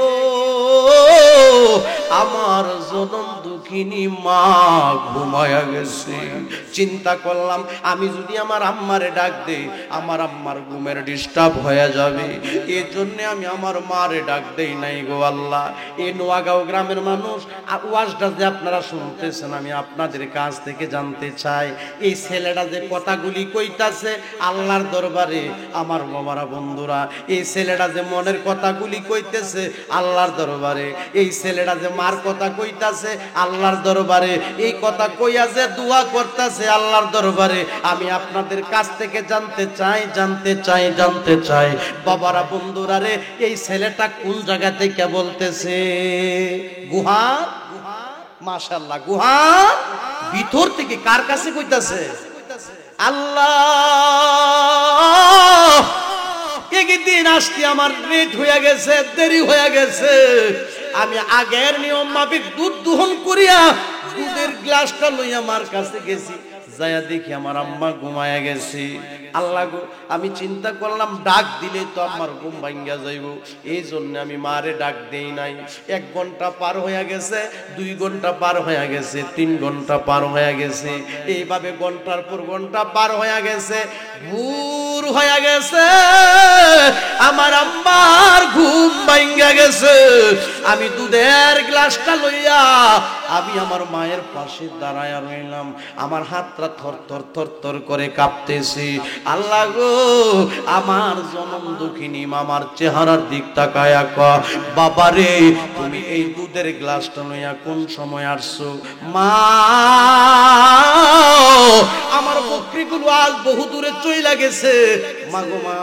আমার জনম দুঃখিনী মা ঘুমায়া গেছে। চিন্তা করলাম আমি যদি আমার আম্মারে ডাক দেই আমার আম্মার ঘুমের ডিস্টার্ব হয়ে যাবে, এই জন্য আমি আমার মারে ডাক দেই নাই গো আল্লাহ। এই নোয়াগাঁও গ্রামের মানুষ ওয়াজটা যে আপনারা শুনতেছেন, আমি আপনাদের কাছ থেকে জানতে চাই এই ছেলেটা যে কথাগুলি কইতাছে আল্লাহর দরবারে, আমার বাবারা বন্ধুরা, এই ছেলেটা যে মনের কথাগুলি কইতেছে আল্লাহর দরবারে, এই ছেলেটা যে মার কথা কইতাছে আল্লাহর দরবারে, এই কথা কইয়া যে দোয়া করতেছে আল্লাহর দরবারে, আমি আপনাদের কাছ থেকে জানতে চাই বাবারা বন্ধুরা রে, এই ছেলেটা কোন জায়গা থেকে বলতেছে? গুহা, মাশাআল্লাহ, গুহা ভিতর থেকে। কার কাছে কইতাছে? আল্লাহ। একদিন আসতে আমার লেট হয়ে গেছে, দেরি হয়ে গেছে, আমি আগের নিয়ম মাফিক দুধ দোহন করিয়া দুধের গ্লাসটা লইয়া মার কাছে গেছি, যাইয়া দেখি আমার আম্মা ঘুমায়া গেছে। আল্লাহ গো, আমি চিন্তা করলাম ডাক দিলে তো আমার ঘুম ভাঙ্গা যাইব, এই জন্য আমি মারে ডাক দেই নাই। 1 ঘন্টা পার হয়ে গেছে, 2 ঘন্টা পার হয়ে গেছে, 3 ঘন্টা পার হয়ে গেছে, এইভাবে ঘন্টার পর ঘন্টা পার হয়ে গেছে, ভোর হয়ে গেছে, আমার আম্মার ঘুম ভাঙ্গা গেছে। আমি দুধের গ্লাসটা লইয়া আমি আমার মায়ের পাশে দাঁড়ায়া রইলাম, আমার হাতটা থর করে কাঁপতেছি। আল্লাহ গো, আমার জনম দুঃখিনী মামার চেহারার দিক তাকায়া কয়, বাবা রে তুমি এই দুধের গ্লাসটা লইয়া কোন সময় আসছো? মা, আমার বকরিগুলো আজ বহু দূরে চইলা গেছে। মা গো মা,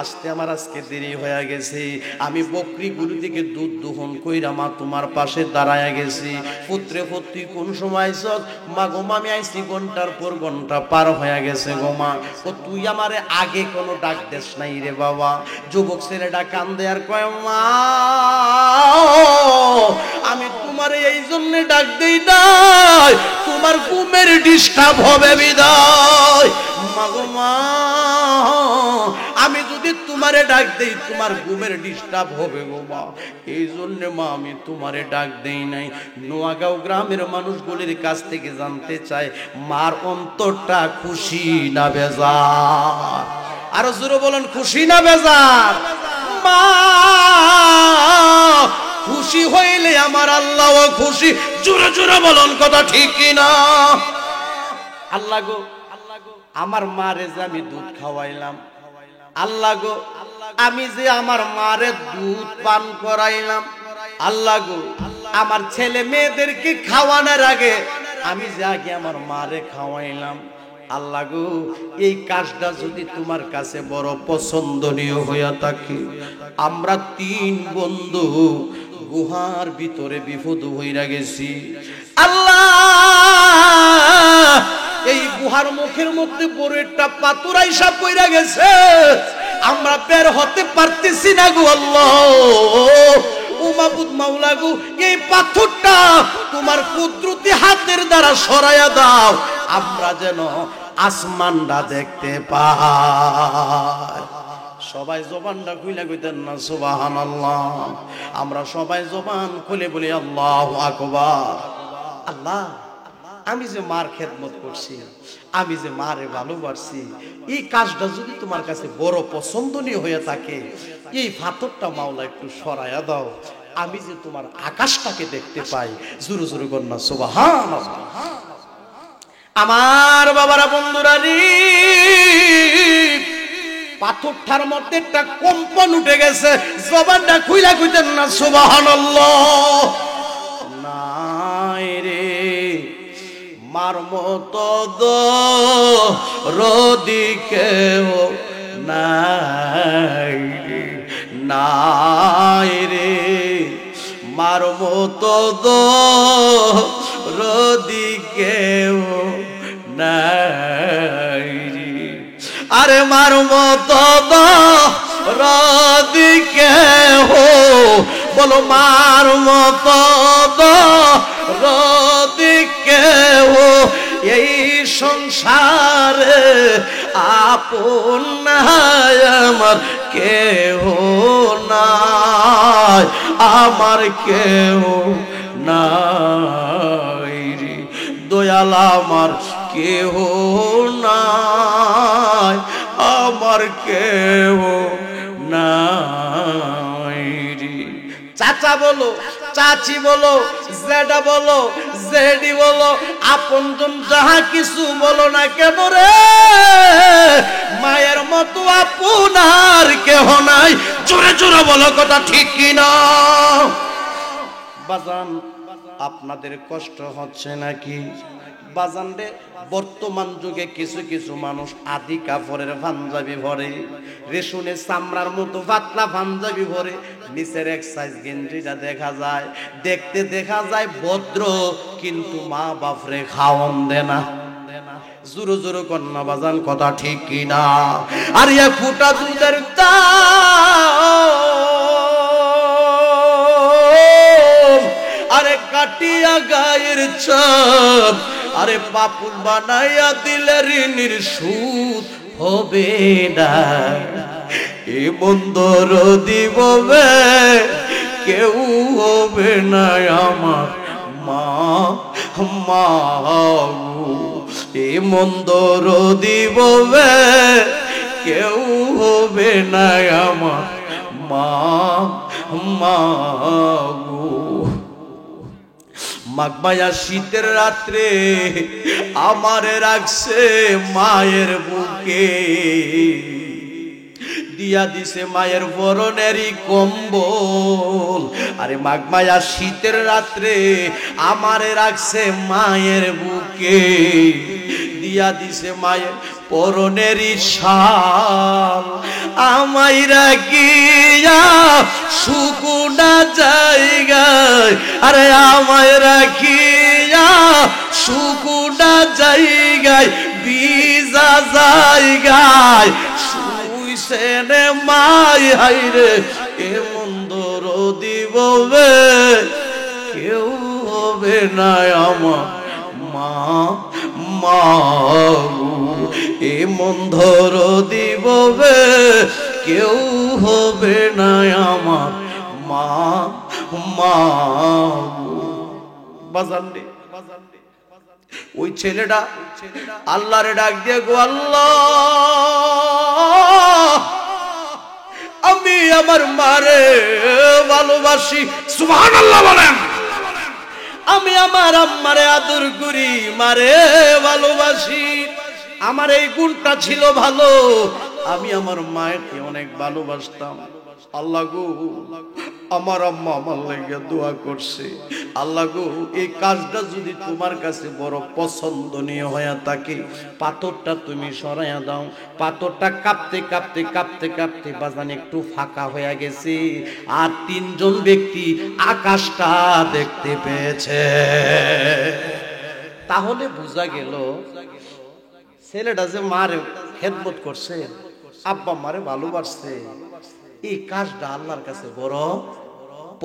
আসতে আমার আজকে দেরি হয়ে গেছে, আমি বকরিগুলো থেকে দুধ দোহন কইরা মা তোমার পাশে দাঁড়ায়া গেছি। পুত্রে তুই কোন সময় আইছস? মা গো মা, আমি আইছি ঘন্টার পর ঘন্টা পার হয়ে গেছে গো মা। ও তুই আমারে আগে কোনো ডাক দেস নাই রে বাবা। যুবক ছেলেটা কান্দে আর কয়, মা আমি তোমারে এই জন্য ডাক দেই নাই, তোমার ঘুমের ডিস্টার্ব হবে বিদায়। মা গো মা, আমি যদি তোমারে ডাক দেই তোমার ঘুমের ডিস্টার্ব হবে গো মা, এই জন্য মা আমি তোমারে ডাক দেই নাই। নোয়াগাঁও গ্রামের মানুষগুলির কাছ থেকে জানতে চাই, মার অন্তরটা খুশি না বেজার? আরো জোরে বলেন, খুশি না বেজার? মা খুশি হইলে আমার আল্লাহও খুশি। জোরে জোরে বলুন, কথা ঠিক কিনা? আল্লাহ গো, আমার মারে যে আমি দুধ খাওয়াইলাম, আল্লাহ গো আমি যে আমার মারে দুধ পান করাইলাম, আল্লাহ গো আমার ছেলে মেয়েদেরকে খাওয়ানোর আগে আমি যে আগে আমার মারে খাওয়াইলাম, আল্লাহ গো এই কাজটা যদি তোমার কাছে বড় পছন্দনীয় হইয়া থাকে, আমরা 3 বন্ধু গুহার ভিতরে বিপদ হইরা গেছি। আল্লাহ, এই গুহার মুখের মধ্যে বড় একটা পাথর আইসা পইরা গেছে, আমরা বের হতে পারতেছি না গো আল্লাহ। ও মাবুদ মাওলা গো, এই পাথরটা তোমার কুদরতি হাতের দ্বারা সরাইয়া দাও, আমরা যেন আসমানটা দেখতে পাই। সবাই জবানটা খুলে কইতেন না সুবহানাল্লাহ? আমরা সবাই জবান খুলে বলি আল্লাহু আকবার। আল্লাহ, আমি যে মার খেদমত করছি, আমি যে মারে ভালোবাসি, এই কাজটা যদি তোমার কাছে বড় পছন্দনীয় হয়ে থাকে, এই পাথরটা মাওলা একটু সরাইয়া দাও, আমি যে তোমার আকাশটাকে দেখতে পাই। জোরে জোরে বল না সুবহানাল্লাহ। আমার বাবারা বন্ধুরা রে, পাথরটার মধ্যে একটা কম্পন উঠে গেছে, জবানটা খুইলা কইতেন না সুবহানাল্লাহ? নাই রে মার মতো দরদিকে নাই, নাই রে মার মতো দরদিকে নাই, আরে মার মতো দরদিকে বলো, মার মতো দরদিকে এই সংসারে আপন নাই আমার কেহ নাই। আমার কেউ নাই রে, দয়াল আমার কেউ নাই, আমার কেউ নাই রে। চাচা বলো, চাচি বলো, জেঠা বলো, জেঠি বলো, আপনজন যাহা কিছু বলো না কেন রে, মায়ের মতো আপনার কেহ নাই। জোরে জোরে বলো কথা ঠিক কিনা? বাজান আপনাদের কষ্ট হচ্ছে নাকি? বাজান রে, বর্তমান যুগে কিছু কিছু মানুষ আদি কাপড়ের পাঞ্জাবি পরে, রেশনে চামড়ার মতো পাতলা পাঞ্জাবি পরে, নিচের এক সাইজ গেঞ্জিটা দেখা যায়, দেখতে দেখা যায় ভদ্র, কিন্তু মা বাপরে খাওয়ান দেয় না। জোরে জোরে কন্যা বাজান কথা ঠিক কিনা? আর এক ফুটা দুধের দাম, আরে কাটিয়া গায়ের চাপ, আরে পাপুল বানাইয়া দিলে ঋণের সুদ হবে না। এ বন্দর দিববে কেউ হবে না আমার মা, মা এ বন্দর দিববে কেউ হবে না আমার মা, মা মাঘমায়া শীতের রাত্রে আমারে রাখছে মায়ের বুকে, দিয়া দিছে মায়ের বরণেরই কম্বল। আরে মাঘমায়া শীতের রাত্রে আমারে রাখছে মায়ের বুকে, দিয়া দিছে মায়ের পরনেরই শাল। আমায় রাখিয়া সুকুনা জায়গায়, আরে আমায় রাখিয়া সুকুনা জায়গায়, বিজা জায়গায় শুইছেনে মাই হাইরে, এ মন্দর দিববে কেউ হবে না আমার মা, মা এ মন্ধর দিববে কেউ হবে না আমার মা, মা বাজান রে। ওই ছেলেটা আল্লাহরে ডাক দিয়ে, গো আল্লাহ, আমি আমার মারে ভালোবাসি। সুবহানাল্লাহ বলেন। আমি আমার আম্মারে আদর করি, মারে ভালোবাসি। আমার এই গুণটা ছিল ভালো, আমি আমার মায়েরকে অনেক ভালোবাসতাম। আল্লাহ গো, আমার আম্মা আমার লাগি দোয়া করছে। আল্লাহ গো, এই কাজটা যদি তোমার কাছে বড় পছন্দনীয় হয়ে থাকে, পাথরটা তুমি সরাইয়া দাও। পাথরটা কাঁপতে কাঁপতে কাঁপতে কাঁপতে বাজান একটু ফাঁকা হয়ে গেছে, আর তিনজন ব্যক্তি আকাশটা দেখতে পেয়েছে। তাহলে বোঝা গেল ছেলেটা যে মারে খেদমত করছে, আব্বা মারে ভালোবাসছে, এই কাজটা আল্লাহর কাছে বড়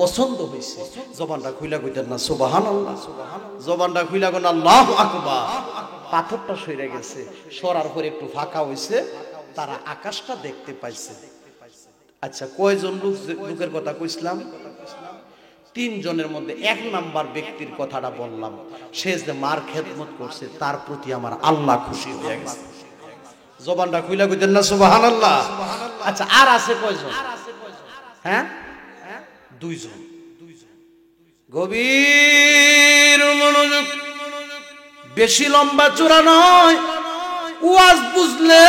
পছন্দ হয়েছে। জবানটা খুইলা কইতেন না সুবহানাল্লাহ? জবানটা খুইলা কোন আল্লাহু আকবার। পাথরটা সরে গেছে, সরার পরে একটু ফাঁকা হয়েছে, তারা আকাশটা দেখতে পাইছে। আচ্ছা, কয়জন লোকের কথা কইছিলাম? তিনজনের মধ্যে এক নাম্বার ব্যক্তির কথাটা বললাম, সে যে মার খেদমত করছে, তার প্রতি আমার আল্লাহ খুশি হয়ে গেছে। জবানটা খুইলা কইতেন না সুবহানাল্লাহ? আচ্ছা, আর আছে কয়জন? হ্যাঁ, দুইজন। গভীর মনোযোগ, বেশি লম্বা চূড়া নয়, ওয়াজ বুঝলে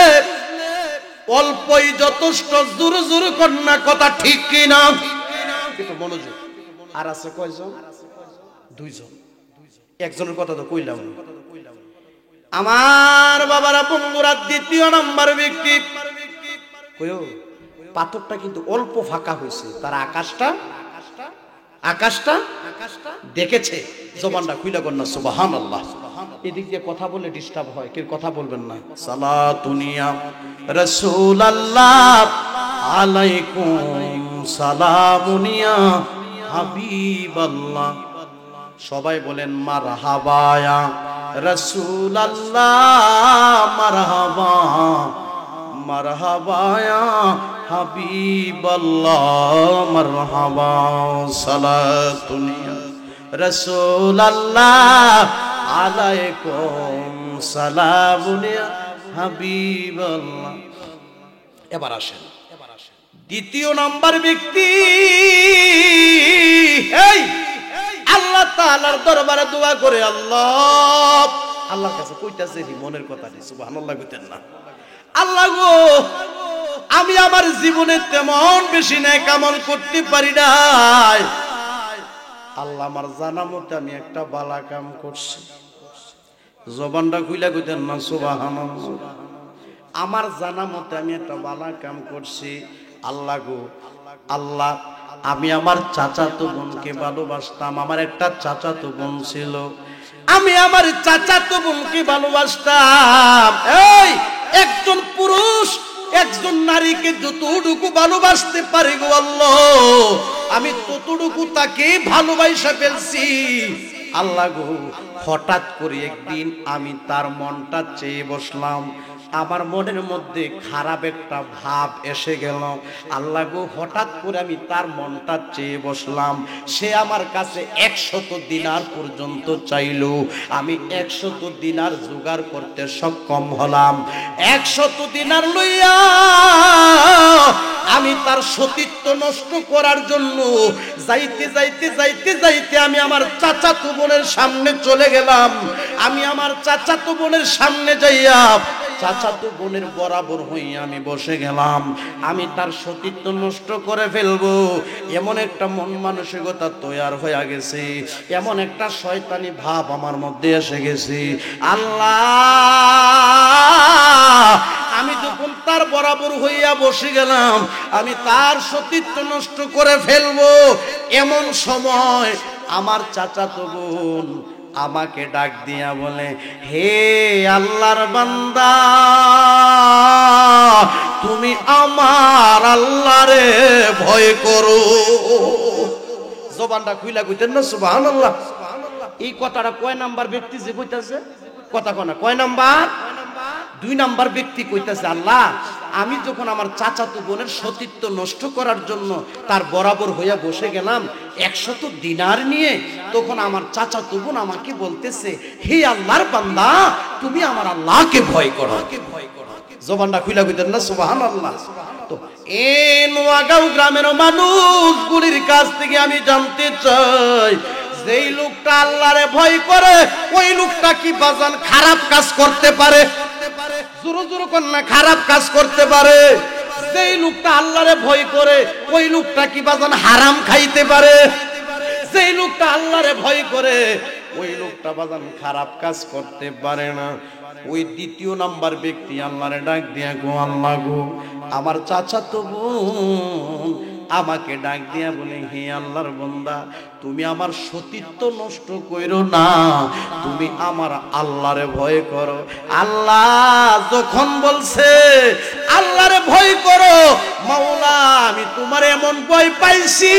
অল্পই যথেষ্ট। জোরে জোরে কন্যা কথা ঠিক কিনা? একটু মনোযোগ। আর আছে কয়জন? দুইজন। একজনের কথা তো কইলাম। আমার বাবারা বন্ধুরা, দ্বিতীয় নাম্বার ব্যক্তি কইও, পাথরটা কিন্তু অল্প ফাঁকা হয়েছে, তারা আকাশটা দেখেছে। জবানটা খুইলা কন্যা সুবহানাল্লাহ। এদিক দিয়ে কথা বলে ডিস্টার্ব হয়, কেউ কথা বলবেন না। সালাতুনিয়া রাসূলুল্লাহ আলাইকুম সালামুনিয়া হাবিবাল্লাহ। সবাই বলেন মারহাবা ইয়া রাসূলুল্লাহ, মারহাবা মারহাবা ইয়া হাবিবাল্লাহ মারহাবা সালাতুন ইয়া রাসূলুল্লাহ আলাইকুম সালামুন ইয়া হাবিবাল্লাহ। এবার আসেন দ্বিতীয় নাম্বার ব্যক্তি, এই আল্লাহ তাআলার দরবারে দোয়া করে আল্লাহ, আল্লাহর কাছে কইতাছে মনের কথাটি, সুবহানাল্লাহ কইতেন না? আল্লাহ গো, আমি আমার জীবনে তেমন বেশি নেক আমল করতে পারি নাই, আল্লাহ আমার জানা মতে আমি একটা বালা কাম করছি। জবানটা খুইলা কইতেন না? সুবহানাল্লাহ। আমার জানা মতে আমি একটা বালা কাম করছি। আল্লাহ গো, আল্লাহ আমি আমার চাচাতো বোনকে ভালোবাসতাম, আমার একটা চাচাতো বোন ছিল, আমি আমার চাচাতো বোনকে ভালোবাসতাম। এই একজন পুরুষ একজন নারীকে যতটুকু ভালোবাসতে পারে গো আল্লাহ, আমি ততটুকু তাকে ভালোবাসা ফেলছি। আল্লাহ গো, হঠাৎ করে একদিন আমি তার মনটা চেয়ে বসলাম, আমার মনের মধ্যে খারাপ একটা ভাব এসে গেল। আল্লাহ গো, হঠাৎ করে আমি তার মনটা চেয়ে বসলাম, সে আমার কাছে 100 দিনার পর্যন্ত চাইল, আমি 100 দিনার জোগাড় করতে সক্ষম হলাম। 100 দিনার লইয়া আমি তার সতীত্ব নষ্ট করার জন্য যাইতে যাইতে যাইতে যাইতে আমি আমার চাচাতো বোনের সামনে চলে গেলাম। আমি আমার চাচাতো বোনের সামনে যাইয়া চাচাতো বোনের বরাবর হইয়া আমি বসে গেলাম। আমি তার সতীত্ব নষ্ট করে ফেলবো এমন একটা মন মানসিকতা তৈরি হয়ে গেছে, এমন একটা শয়তানি ভাব আমার মধ্যে এসে গেছে। আল্লাহ, আমি যখন তার বরাবর হইয়া বসে গেলাম, আমি তার সতীত্ব নষ্ট করে ফেলবো এমন সময় আমার চাচাতো বোন আমাকে ডাক দিয়া বলে, হে আল্লাহর বান্দা, তুমি আমার আল্লাহরে ভয় করো। জবানটা খুইলা কইতেন না? সুবহানাল্লাহ। এই কথাটা কয় নাম্বার ব্যক্তি যে কইতাছে? কথা কনা কয় নাম্বার? 2 নাম্বার ব্যক্তি কইতাছে, আল্লাহ আমি যখন আমার চাচাতো বোনের সতীত্ব নষ্ট করার জন্য তার বরাবর হইয়া বসে গেলাম 100 দিনার নিয়ে, তখন আমার চাচাতো বোন আমাকে বলতেছে, হে আল্লাহর বান্দা, তুমি আমার আল্লাহকে ভয় করো। জবানটা খুইলা কইতেন না? সুবহানাল্লাহ। তো এই নোয়াগাঁও গ্রামের মানুষগুলির কাছ থেকে আমি জানতে চাই, যেই লোকটা আল্লাহরে ভয় করে ওই লোকটা কি বাজান খারাপ কাজ করতে পারে? জোরে জোরে কোন না, খারাপ কাজ করতে পারে? যেই লোকটা আল্লাহরে ভয় করে ওই লোকটা কি বাজান হারাম খাইতে পারে? যেই লোকটা আল্লাহরে ভয় করে ওই লোকটা বাজান খারাপ কাজ করতে পারে না। ওই দ্বিতীয় নাম্বার ব্যক্তি আল্লাহরে ডাক দিয়া, গো আল্লাহ গো, আমার চাচাতো বোন আমাকে ডাক দিয়া বলে, হে আল্লাহর বান্দা, তুমি আমার সতীত্ব নষ্ট কইরো না, তুমি আমার আল্লাহরে ভয় করো। আল্লাহ যখন বলছে আল্লাহরে ভয় করো, মাওলা আমি তোমার এমন ভয় পাইছি,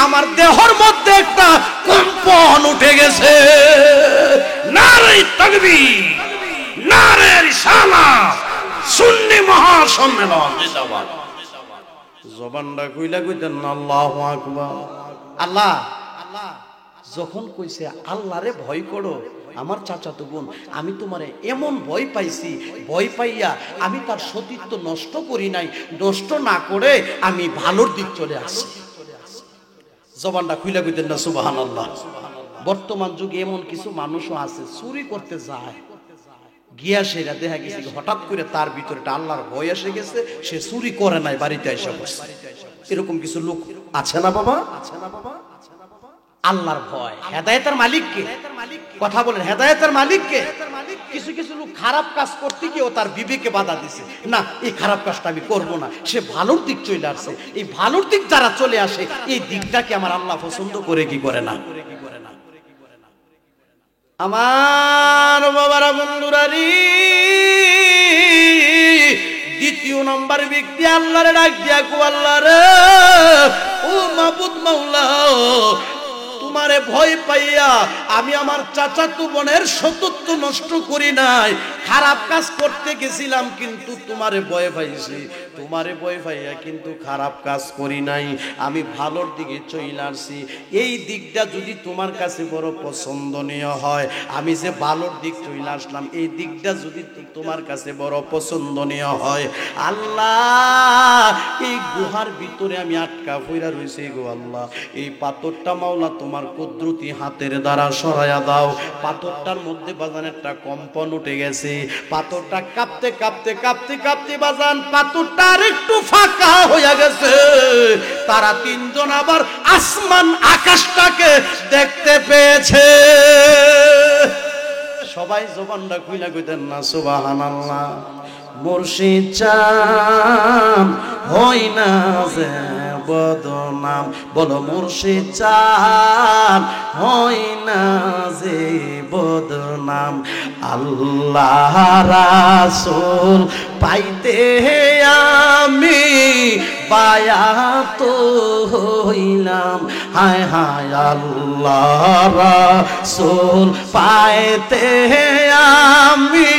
আমার দেহর মধ্যে একটা কম্পন উঠে গেছে। নারে তাকবীর, নারে রিসালাত, সুন্নি মহাসম্মেলন জিন্দাবাদ। জবানটা কইলা কইতেন না? আল্লাহু আকবার। আল্লাহ যখন কইছে আল্লাহরে ভয় করো, আমার চাচাতো বোন, আমি তোমারে এমন ভয় পাইছি, ভয় পাইয়া আমি তার সতীত্ব নষ্ট করি নাই, নষ্ট না করে আমি ভালোর দিক চলে আসি। জবানটা খুইলা কইতেন না? সুবহানাল্লাহ। বর্তমান যুগে এমন কিছু মানুষও আছে চুরি করতে যায়, গিয়া সেরা দেখা গেছে হঠাৎ করে তার ভিতরে আল্লাহর ভয় এসে গেছে, সে চুরি করে নাই, বাড়িতে এসে বসে। এরকম কিছু লোক আছে না বাবা? আল্লাহর ভয়, হেদায়েতের মালিক কে? কথা বলেন, হেদায়েতের মালিক কে? কিছু কিছু লোক খারাপ কাজ করতে গিয়ে তার বিবেকে বাধা দিছে, না এই খারাপ কাজটা আমি করব না, সে ভালোর দিক চলে আসছে। এই ভালোর দিক যারা চলে আসে, এই দিকটাকে আমার আল্লাহ পছন্দ করে কি করে না? আমার বাবারা, বন্ধুরা রে, দ্বিতীয় নম্বর ব্যক্তি আল্লাহরে ডাক দিয়া, গো আল্লাহ রে, ও মাবুদ মাওলা, তোমারে ভয় পাইয়া আমি আমার চাচাতো বোনের সতীত্ব নষ্ট করি নাই, খারাপ কাজ করতে গেছিলাম কিন্তু তোমারে ভয় পাইছি, তোমারে ভয় পাইয়া কিন্তু খারাপ কাজ করি নাই, আমি ভালোর দিকে চলে আসছি। এই দিকটা যদি তোমার কাছে বড় পছন্দনীয় হয়, আমি যে ভালোর দিক চলে আসলাম, এই দিকটা যদি তোমার কাছে বড় পছন্দনীয় হয়, আল্লাহ এই গুহার ভিতরে আমি আটকা পইরা রইছি গো আল্লাহ, এই পাথরটা মাওলা তোমার কুদরতি হাতের দ্বারা সরাইয়া দাও। পাথরটার মধ্যে বাজান একটা কম্পন উঠে গেছে, পাথরটা কাঁপতে কাঁপতে কাঁপতে কাঁপতে বাজান পাথরটা আর একটু ফাঁকা হয়ে গেছে। তারা তিনজন আবার আসমান আকাশটাকে দেখতে পেয়েছে। সবাই জবানটা খুইলা কইতেন না সুবহানাল্লাহ। মুর্শিদ চান হয় না যে বদনাম, বলো মুর্শিদ চান হয় না যে বদনাম, আল্লাহ রাসূল পাইতে আমি বায়াত হইলাম, হায় হায় আল্লাহ রাসূল পাইতে আমি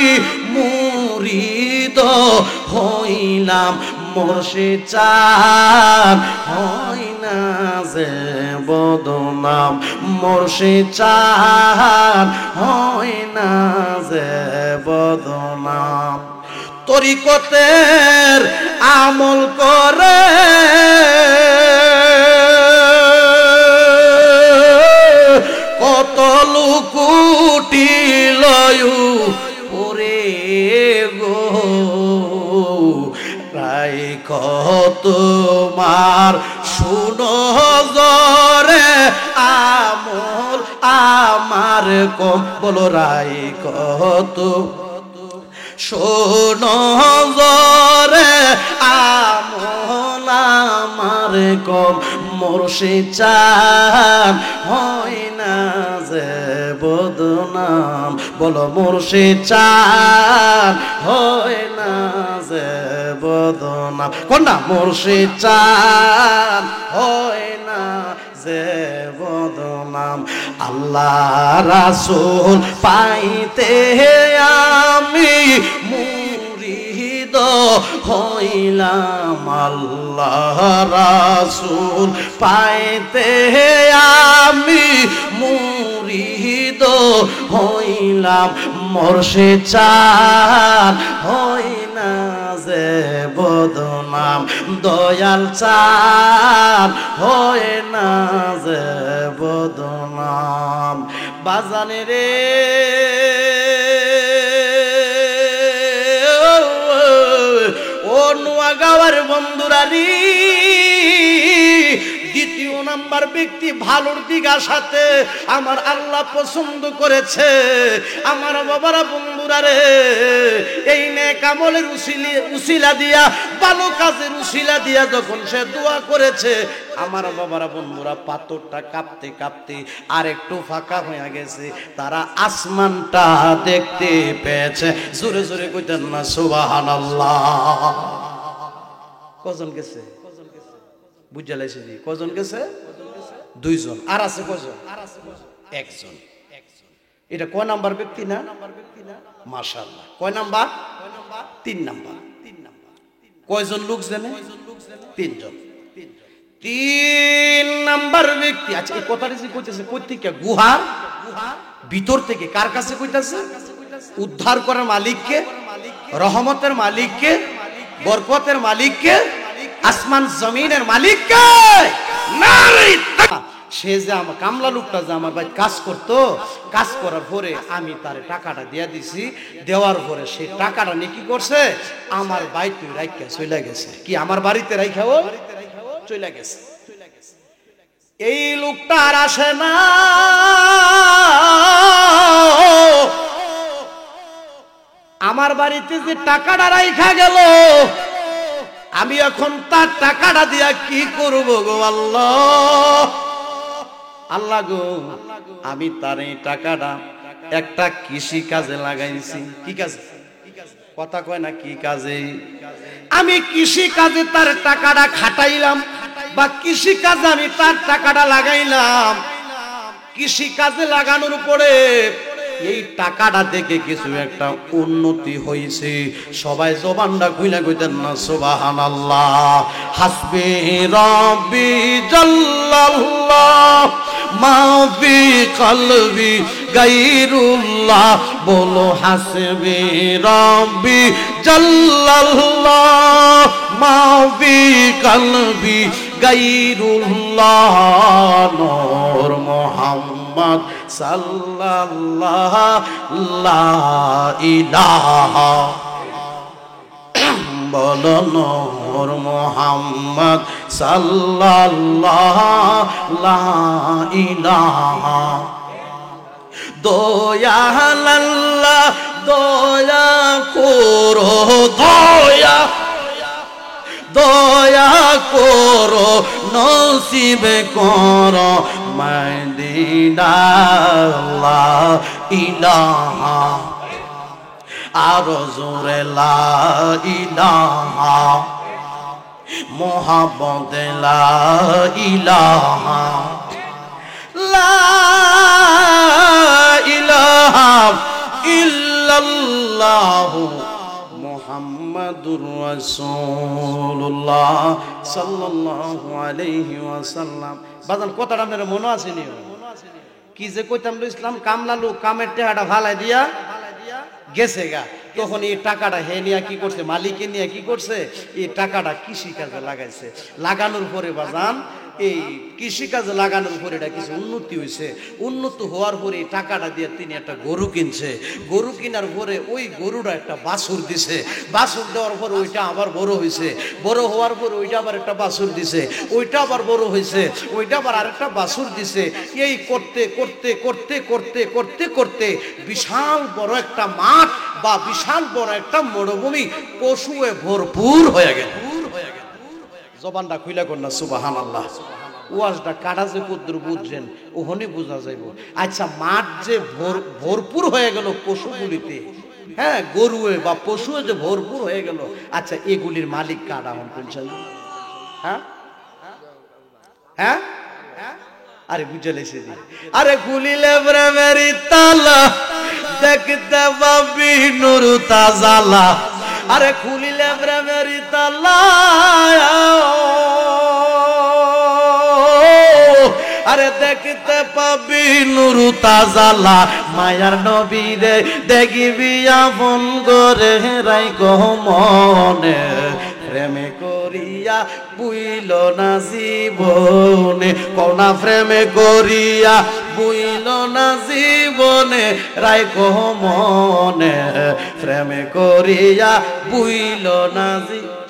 মুরিদ হইলাম, মুর্শিদ চান হয় না যে বদনাম, মুর্শিদ চান হয় না যে বদনাম। তরিকতের আমল করে কত লুকুটি লয়ু পরে গো, রাই তোমার শুনো জরে আমল আমার কম, বলো রাই কত শোনো জরে আমল আমার কম, মুর্শিদ চান হয় না যে বদনাম, বলো মুর্শিদ চান হয় না যে বদনাম, কোনটা মুর্শিদ চান হয় না যে বদনাম, আল্লাহ রাসূল পাইতে আমি মুরিদ হইলাম, আল্লাহ রাসূল পাইতে আমি মুরিদ হইলাম, মুর্শিদ চান হয় না যে বদনাম, দয়াল চান হয় না যে বদনাম। বাজানে রে ও নোয়াগাঁওয়ের বন্ধুরারি, দ্বিতীয় নাম্বার ব্যক্তি ভালোর দিক আসাতে আমার আল্লাহ পছন্দ করেছে। আমার বাবারা বন্ধুরা রে, এই নেক আমলের উসিলা দিয়া, ভালো কাজের উসিলা দিয়া যখন সে দোয়া করেছে, আমার বাবারা বন্ধুরা পাথরটা কাঁপতে কাঁপতে আর একটু ফাঁকা হয়ে গেছে, তারা আসমানটা দেখতে পেয়েছে। জোরে জোরে কইতেন না সুবহানাল্লাহ। কজন গেছে? বুঝা লাইছে জি, কজন গেছে? দুইজন। আর আছে কজন? একজন। এটা কয় নাম্বার ব্যক্তি না? মাশাআল্লাহ। কয় নাম্বার? 3 নাম্বার। কয়জন লোক জানে? 3 জন। 3 নাম্বার ব্যক্তি। আচ্ছা এই কথাটা যে কইতেছে কই থেকে? গুহার ভিতর থেকে। কার কাছে কইতাছে? উদ্ধার করার মালিককে, রহমতের মালিককে, বরকতের মালিককে, আসমান জমিনের মালিককে। সে যে আমার কামলা লোকটা যে আমার ভাই কাজ করতো, কাজ করার পরে আমি তার টাকাটা দিয়ে দিছি, দেওয়ার পরে সে টাকাটা নিয়ে কি করছে? আমার বাড়িতে রাইখা চলে গেছে। কি আমার বাড়িতে রাইখাও চলে গেছে। এই লোকটা আর আসে না। আমার বাড়িতে যে টাকাটা রাইখা গেল, আমি এখন তার টাকাটা দিয়া কি করব গো আল্লাহ? আল্লাহ গো, আমি তার এই টাকাটা একটা কৃষি কাজে লাগাইছি। কি কাজে? কথা কয় না কি কাজে? আমি কৃষি কাজে তার টাকাটা খাটাইলাম, বা কৃষি কাজে আমি তার টাকাটা লাগাইলাম। কৃষি কাজে লাগানোর পরে এই টাকাটা থেকে কিছু একটা উন্নতি হয়েছে। সবাই জবানটা খুলে কইতেন না সুবহানাল্লাহ। হাসবি রাব্বি জাল্লাল্লাহ মা ফি কলবি গায়রুল্লাহ। বলো হাসবি রাব্বি জাল্লাল্লাহ মা ফি কলবি গায়রুল্লাহ। নূর মুহাম্মদ সাল্লাল্লাহু লা ইলাহা। বলো নূর মুহাম্মদ সাল্লাল্লাহু লা ইলাহা। দয়াল আল্লাহ দয়া করো, দয়া দয়া করো, নসিব করো মদিনা লা ইলাহা। আর জোরে লা ইলাহা, মোহাম্মদ লা ইলাহা, লা ইলাহা ইল্লাল্লাহু মুহাম্মাদুর রাসূলুল্লাহ সাল্লাল্লাহু আলাইহি ওয়াসাল্লাম। বাজান কথাটা আপনার মনে আছে নি? কি যে কইতাম ইসলাম কামলা লোক কামের টাকাটা ভালাই দিয়া গেছে গা। তখন এই টাকাটা হে নিয়ে কি করছে, মালিকে নিয়ে কি করছে, এই টাকাটা কৃষি কাজে লাগাইছে। লাগানোর পরে বাজান এই কৃষি কাজে লাগানোর পরে এটা কিছু উন্নতি হয়েছে। উন্নত হওয়ার পরে এই টাকাটা দিয়ে তিনি একটা গরু কিনছে। গরু কেনার পরে ওই গরুটা একটা বাছুর দিছে। বাছুর দেওয়ার পরে ওইটা আবার বড় হয়েছে। বড় হওয়ার পরে ওইটা আবার একটা বাছুর দিছে। ওইটা আবার বড় হয়েছে। ওইটা আবার আরেকটা বাছুর দিছে। এই করতে করতে করতে করতে করতে করতে বিশাল বড় একটা মাঠ বা বিশাল বড় একটা মরুভূমি পশুয়ে ভরপুর হয়ে গেল। জবানটা খুইলা কর না সুবহানাল্লাহ। ওয়াজটা কাটা যে কদ্দুর বুঝছেন ওহনি বুঝা যাইব। আচ্ছা, মাঠ যে ভরপুর হয়ে গেল পশুগুলিতে, হ্যাঁ গরুয়ে বা পশুয়ে যে ভরপুর হয়ে গেল, আচ্ছা এগুলির মালিক কারা হন বলছেন? হ্যাঁ হ্যাঁ আরে বুঝে লেছে দি। আরে খুলিলে প্রেমেরই তালা দেখতে পাবি নূর তাজালা। আরে খুলিলে প্রেমেরই তালা, আরে দেখতে পাবি নূর তাজালা। মায়ার নবীরে দেখিবি আপন করে রাইখো মনে। প্রেমে করিয়া বুইল না জীবনে, কোনা প্রেমে করিয়া বুইল না জীবনে রাইখো মনে। প্রেমে করিয়া বুইল না জীবনে।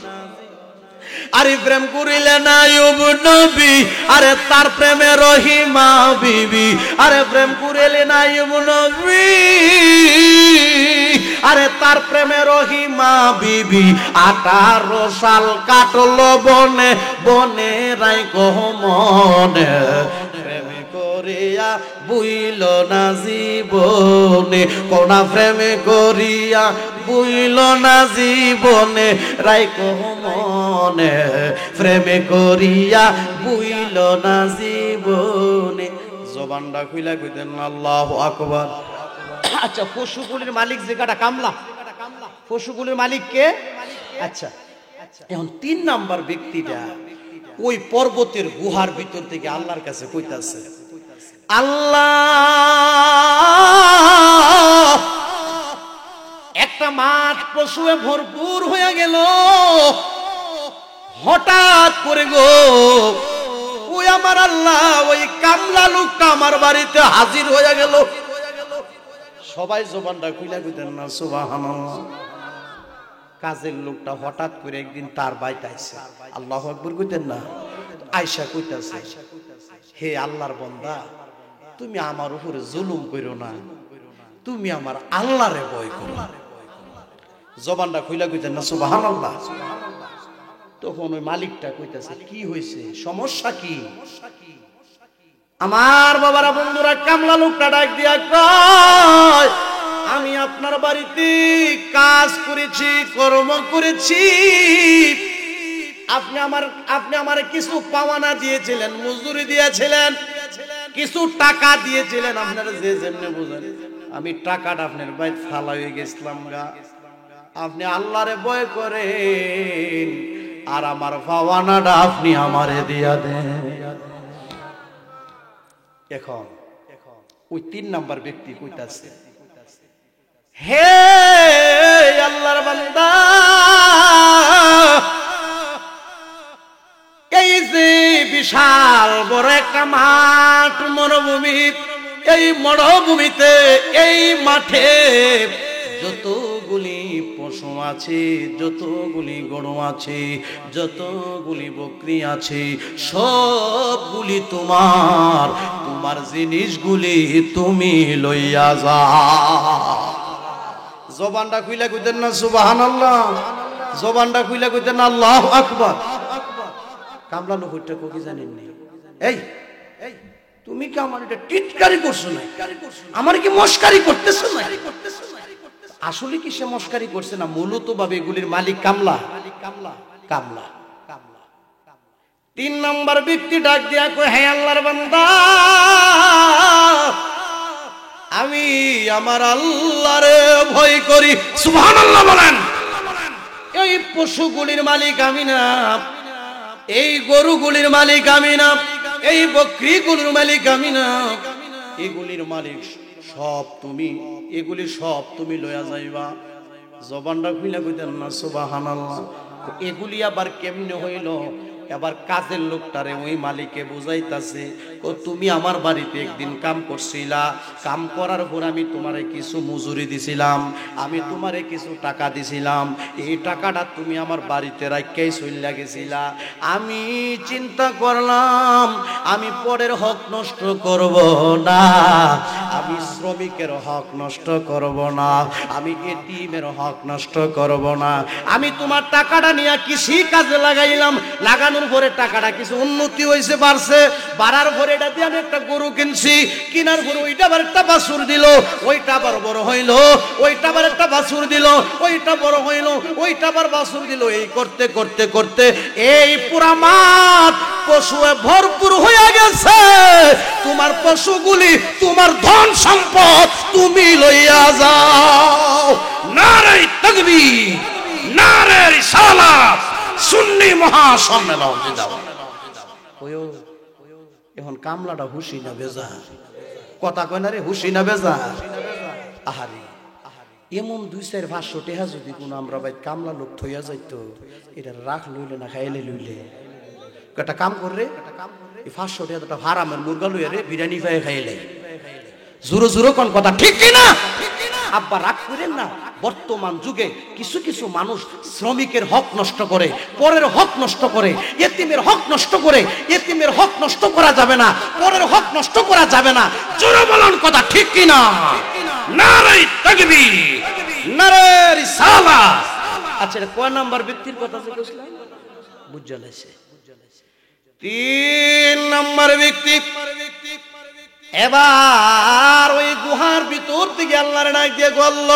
আরে প্রেম করিলে না আইয়ুব নবী, আরে তার প্রেমে রহিমা বিবি। আরে প্রেম করিলে না আইয়ুব নবী, আরে তার প্রেমে রহিমা বিবি। 18 সাল কাটলো বনে বনে রাইখো মনে। প্রেমে করিয়া বুইল না জীবনে, কোনা প্রেমে করিয়া বুইল না জীবনে রাইখো মনে। প্রেমে করিয়া বুইল না জীবনে। জবানটা খুইলা কইতেন আল্লাহু আকবার। আচ্ছা, পশুগুলির মালিক যে কাটা কামলা, পশুগুলির মালিক কে? আচ্ছা, এখন 3 নাম্বার ব্যক্তিটা ওই পর্বতের গুহার ভিতর থেকে আল্লাহর কাছে কইতাছে, আল্লাহ একটা মাঠ পশুয়ে ভরপুর হয়ে গেল, হঠাৎ করে গো ওই আমার আল্লাহ ওই কামলা লোকটা আমার বাড়িতে হাজির হয়ে গেল। সবাই জবানটা খুইলা কইতেন না সুবহানাল্লাহ। কাজের লোকটা হঠাৎ করে একদিন তার বাড়িতে আইছে। আল্লাহু আকবার কইতেন না। আয়েশা কইতাছে, হে আল্লাহর বান্দা, তুমি আমার উপরে জুলুম কইরো না, তুমি আমার আল্লাহরে ভয় করো। জবানটা খুইলা কইতেন না সুবহানাল্লাহ। তখন ওই মালিকটা কইতাছে, কি হয়েছে, সমস্যা কি? আমার বাবারা বন্ধুরা, কামলা লোকটা ডাক দিয়া কয়, আমি আপনার বাড়িতে কাজ করেছি, কর্ম করেছি, আপনি আমার কিছু পাওয়ানা দিয়েছিলেন, মজুরি দিয়েছিলেন, কিছু টাকা দিয়েছিলেন, আপনারা যে যেমনে বুঝেন। আমি টাকাটা আপনার ভাই ফালা হয়ে গেছিলাম গা, আপনি আল্লাহরে ভয় করেন, আর আমার পাওয়ানাটা আপনি আমারে দিয়া দেন। এখন ওই 3 নাম্বার ব্যক্তি কইতাছে, হে আল্লাহর বান্দা, এই যে বিশাল বড় একটা মাঠ, মরুভূমি, এই মরুভূমিতে এই মাঠে যতগুলি পশু আছে, যতগুলি গরু আছে, যতগুলি বকরি আছে, সবগুলি তোমার, তোমার জিনিসগুলি তুমি লইয়া যাও। জবানটা খুইলা কইতেন না সুবহানাল্লাহ, জবানটা খুইলা কইতেন না আল্লাহু আকবার। কামলা লোকটা কি জানেন নি? এই তুমি কি আমার এটা টিটকারি করছো না? আমার কি মস্কারি করতেছো না? আসলে কি সে মস্কারি করছে না? মূলত ভাবে এগুলির মালিক কামলা। 3 নাম্বার ব্যক্তি ডাক দিয়া কয়, হে আল্লাহর বান্দা, আমি আমার আল্লাহরে ভয় করি। সুবহানাল্লাহ বলেন। এই পশুগুলির মালিক আমি না, এই গরুগুলির মালিক আমি না, এই বকরিগুলির মালিক আমি না, এগুলির মালিক সব তুমি, এগুলি সব তুমি লইয়া যাইবা। জবানটা খুইলা কইতেন না সুবহানাল্লাহ। এগুলি আবার কেমনে হইল? এবার কাজের লোকটারে ওই মালিকে বুঝাইতাছে, ও তুমি আমার বাড়িতে একদিন কাম করছিলা, কাম করার পর আমি তোমারে কিছু মজুরি দিছিলাম, আমি তোমারে কিছু টাকা দিছিলাম, এই টাকাটা তুমি আমার বাড়িতে রাখিয়াই চইলা গেছিলা। আমি চিন্তা করলাম আমি পরের হক নষ্ট করব না, আমি শ্রমিকের হক নষ্ট করব না, আমি এতিমের হক নষ্ট করব না, আমি তোমার টাকাটা নিয়ে কৃষি কাজে লাগাইলাম, লাগানোর পরে টাকাটা কিছু উন্নতি হয়েছে, বাড়ছে, বাড়ার পরে এটা দিয়ে আমি একটা গরু কিনছি, কিনার পরে ওইটা আবার একটা বাছুর দিল, ওইটা আবার বড় হইল, ওইটা আবার একটা বাছুর দিল, ওইটা বড় হইল, ওইটা আবার বাছুর দিল, এই করতে করতে করতে এই পুরা মাঠ পশুয়ে ভরপুর হয়ে গেছে। তোমার পশুগুলি, তোমার ধন সম্পদ তুমি লইয়া যাও। নারে তাকবীর, নারে রিসালাত, সুন্নি মহাসম্মেলন জিন্দাবাদ। এখন কামলাটা হুশি না বেজার? কথা কয় না রে, হুশি না বেজার? আহারে, এমন 2-4-500 টাকা যদি কোন আমরা ভাই কামলা লোক থইয়া যাইতো, এটা রাখ লইলে না খাইলে লইলে একটা কাম করে, এই 500 টাকা হারামের মুরগা লইয়া রে বিরিয়ানি খাই খাইলে। জোরো জোরো কোন কথা ঠিক কিনা? আব্বা রাগ করেন না। বর্তমান যুগে কিছু কিছু মানুষ শ্রমিকের হক নষ্ট করে, পরের হক নষ্ট করে, এতিমের হক নষ্ট করে। এতিমের হক নষ্ট করা যাবে না, পরের হক নষ্ট করা যাবে না। জোরে বলুন কথা ঠিক কিনা? নারে তাকবীর, নারে রিসালাত। আচ্ছা, এটা কয় নাম্বার ব্যক্তির কথা বলছিলাম? বুঝা লাইছে। 3 নাম্বার ব্যক্তি। এবার ওই গুহার ভিতর থেকে আল্লাহর ডাক দিয়ে বলল,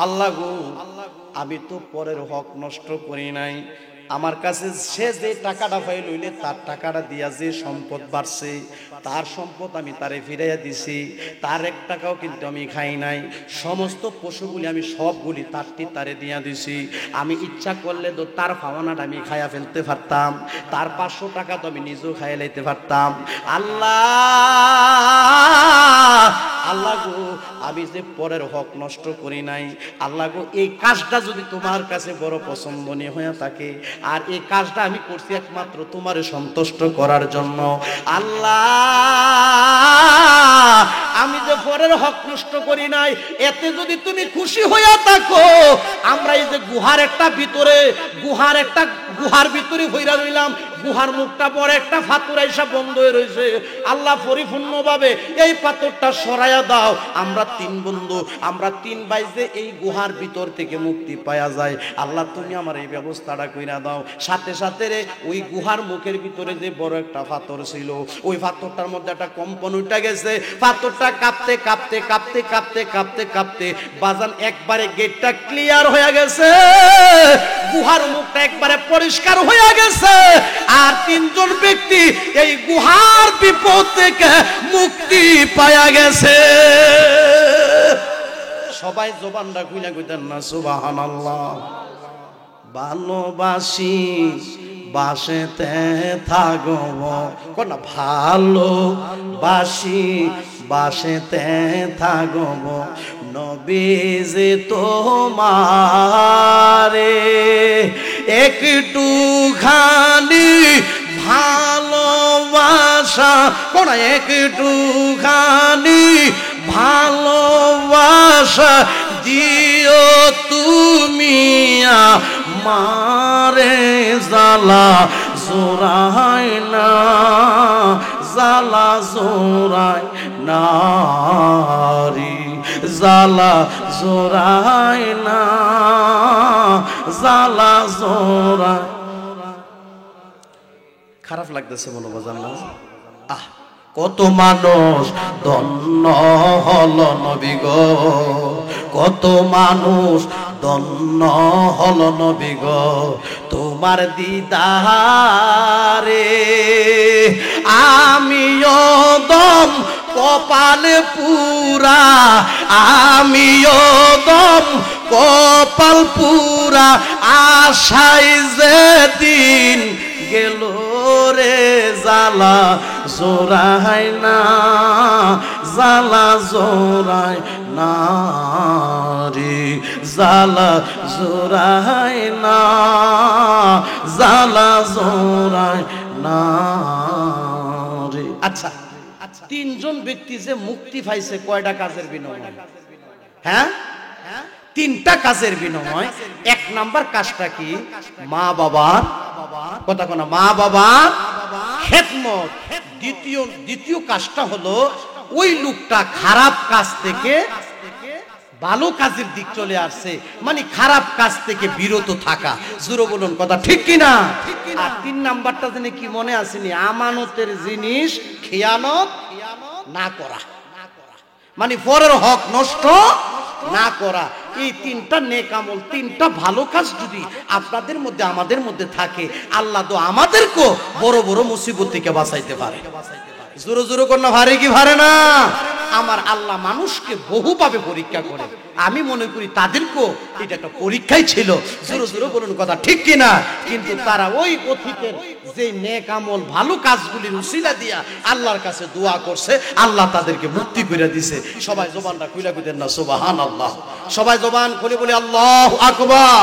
আল্লাহ গো, আমি তো পরের হক নষ্ট করি নাই, আমার কাছে সে যে টাকাটা পাই লইলে তার টাকাটা দিয়া যে সম্পদ বাড়ছে, তার সম্পদ আমি তারে ফিরাইয়া দিছি, তার 1 টাকাও কিন্তু আমি খাই নাই। সমস্ত পশুগুলি আমি সবগুলি তারে দিয়া দিছি। আমি ইচ্ছা করলে তো তার পাওনাটা আমি খাইয়া ফেলতে পারতাম, তার 500 টাকা তো আমি নিজেও খাইয়া লাইতে পারতাম। আল্লাহ গো, আমি যে পরের হক নষ্ট করি নাই, আল্লাহ গো, এই কাজটা যদি তোমার কাছে বড় পছন্দনীয় হয়ে থাকে, আর এই কাজটা আমি করছি একমাত্র তোমারে সন্তুষ্ট করার জন্য, আল্লাহ আমি যে পরের হক নষ্ট করি নাই, এতে যদি তুমি খুশি হইয়া থাকো, আমরা এই যে গুহার ভিতরে হইরা রইলাম, গুহার মুখটা বড় একটা পাথর আইসা বন্ধ হয়ে রয়েছে, আল্লাহ পরিপূর্ণভাবে এই পাথরটা সরাইয়া দাও, আমরা 3 বন্ধু, আমরা 3 ভাই যে এই গুহার ভিতর থেকে মুক্তি পাওয়া যায়, আল্লাহ তুমি আমার এই ব্যবস্থাটা কইরা দাও। সাথে সাথে রে ওই গুহার মুখের ভিতরে যে বড় একটা পাথর ছিল, ওই পাথরটার মধ্যে একটা কম্পন উঠে গেছে, পাথরটা কাঁপতে কাঁপতে কাঁপতে কাঁপতে কাঁপতে কাঁপতে কাঁপতে বাজান একবারে গেটটা ক্লিয়ার হয়ে গেছে, গুহার মুখটা একবারে পরিষ্কার হয়ে গেছে, আর তিনজন ব্যক্তি এই গুহার বিপদ থেকে মুক্তি পায়া গেছে। সবাই জবানটা খুইলা কইতেন না সুবহানাল্লাহ। ভালোবাসি বাসেতে থাকব, কোন ভালোবাসি বাসেতে থাকব, নবীজি তোমারে একটু খানি ভালোবাসা, কোন একটু খানি ভালোবাসা দিও তুমি আমারে, জালা জোড়াই না, জালা জোড়াই না রে, জালা জোড়াই না, জালা জোড়াই। খারাপ লাগতেছে মনে বাজান না? আহ, কত মানুষ ধন্য হল নবী গো, কত মানুষ ধন্য হল নবী গো তোমার দিদারে। আমিও দম কপালে পুরা, আমিও দম কপাল পুরা, আশায় যেদিন গেল রে জালা জোড়াই না, জালা জোড়াই না রে, জালা জোড়াই না, জালা জোড়াই না রে। আচ্ছা, তিনজন ব্যক্তি যে মুক্তি পাইছে কয়টা কাজের বিনিময়? হ্যাঁ, তিনটা কাজের বিনিময়। এক নাম্বার কাজটা কি? মা বাবার কথা কোনা, মা বাবার খেদমত। দ্বিতীয় কাজটা হলো ওই লোকটা খারাপ কাজ থেকে ভালো কাজের দিক চলে আসছে, মানে খারাপ কাজ থেকে বিরত থাকা। জোরে বলুন কথা ঠিক কিনা? আর তিন নাম্বারটা জানি কি মনে আসেনি? আমানতের জিনিস খেয়ানত না করা, মানে পরের হক নষ্ট না করা। এই তিনটা নেক আমল, তিনটা ভালো কাজ যদি আপনাদের মধ্যে আমাদের মধ্যে থাকে, আল্লাহ তো আমাদেরকেও বড় বড় মুসিবত থেকে বাঁচাইতে পারে। জোরে জোরে কন্যা ভারে কি ভারে না? আমার আল্লাহ মানুষকে বহুভাবে পরীক্ষা করে, আমি মনে করি তাদেরকেও এটা একটা পরীক্ষাই ছিল। জোরে জোরে বলুন কথা ঠিক কিনা? কিন্তু তারা ওই অতীতের যে নেক আমল ভালো কাজগুলির উসিলা দিয়া আল্লাহর কাছে দোয়া করছে, আল্লাহ তাদেরকে মুক্তি করে দিছে। সবাই জবানটা খুলে কইতেন না সুবহানাল্লাহ? সবাই জবান খুলে বলি আল্লাহু আকবার,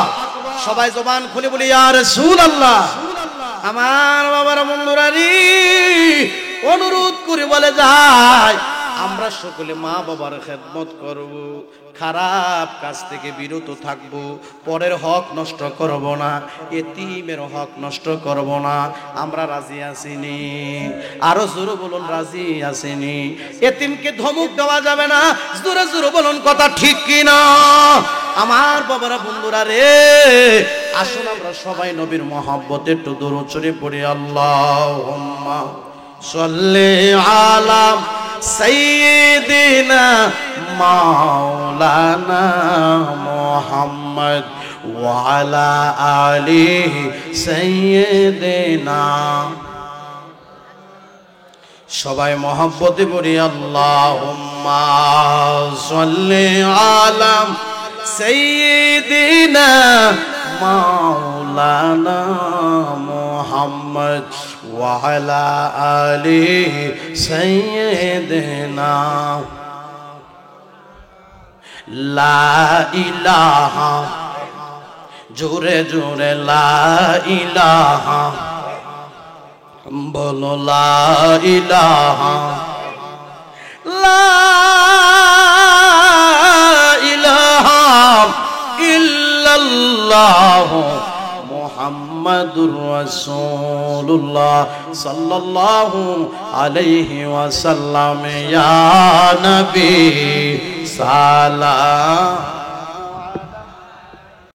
সবাই জবান খুলে বলি ইয়া রাসূলুল্লাহ। আমার বাবারা বন্ধুরা রে, অনুরোধ করে বলে যায় আমরা সকলে মা বাবার খেদমত করব, খারাপ কাজ থেকে বিরত থাকব, পরের হক নষ্ট করব না, এতিমের হক নষ্ট করব না। আমরা রাজি আছিনি? আরো জোরে বলুন রাজি আছিনি? এতিমকে ধমক দেওয়া যাবে না। জোরে জোরে বলুন কথা ঠিক কিনা? আমার বাবারা বন্ধুরা রে, আসুন আমরা সবাই নবীর মহব্বতে একটু দরুদ শরীফ পড়ি। আল্লাহুম্মা সাল্লি আলা সাইয়্যিদিনা মাওলানা মুহাম্মদ ওয়া আলা আলিহি সাইয়্যিদিনা। সবাই মহব্বতে পড়ি আল্লাহুম্মা সাল্লি আলা সাইয়্যিদিনা মাওলানা মুহাম্মদ ওয়া আলা আলিহি সাইয়্যিদিনা। লা ইলাহা, জোরে জোরে লা ইলাহা বলো, লা ইলাহা, লা ইলাহা ইল্লাল্লাহ মুহাম্মাদুর রাসূলুল্লাহ সাল্লাল্লাহু আলাইহি ওয়াসাল্লাম। ইয়া নবী সালাম।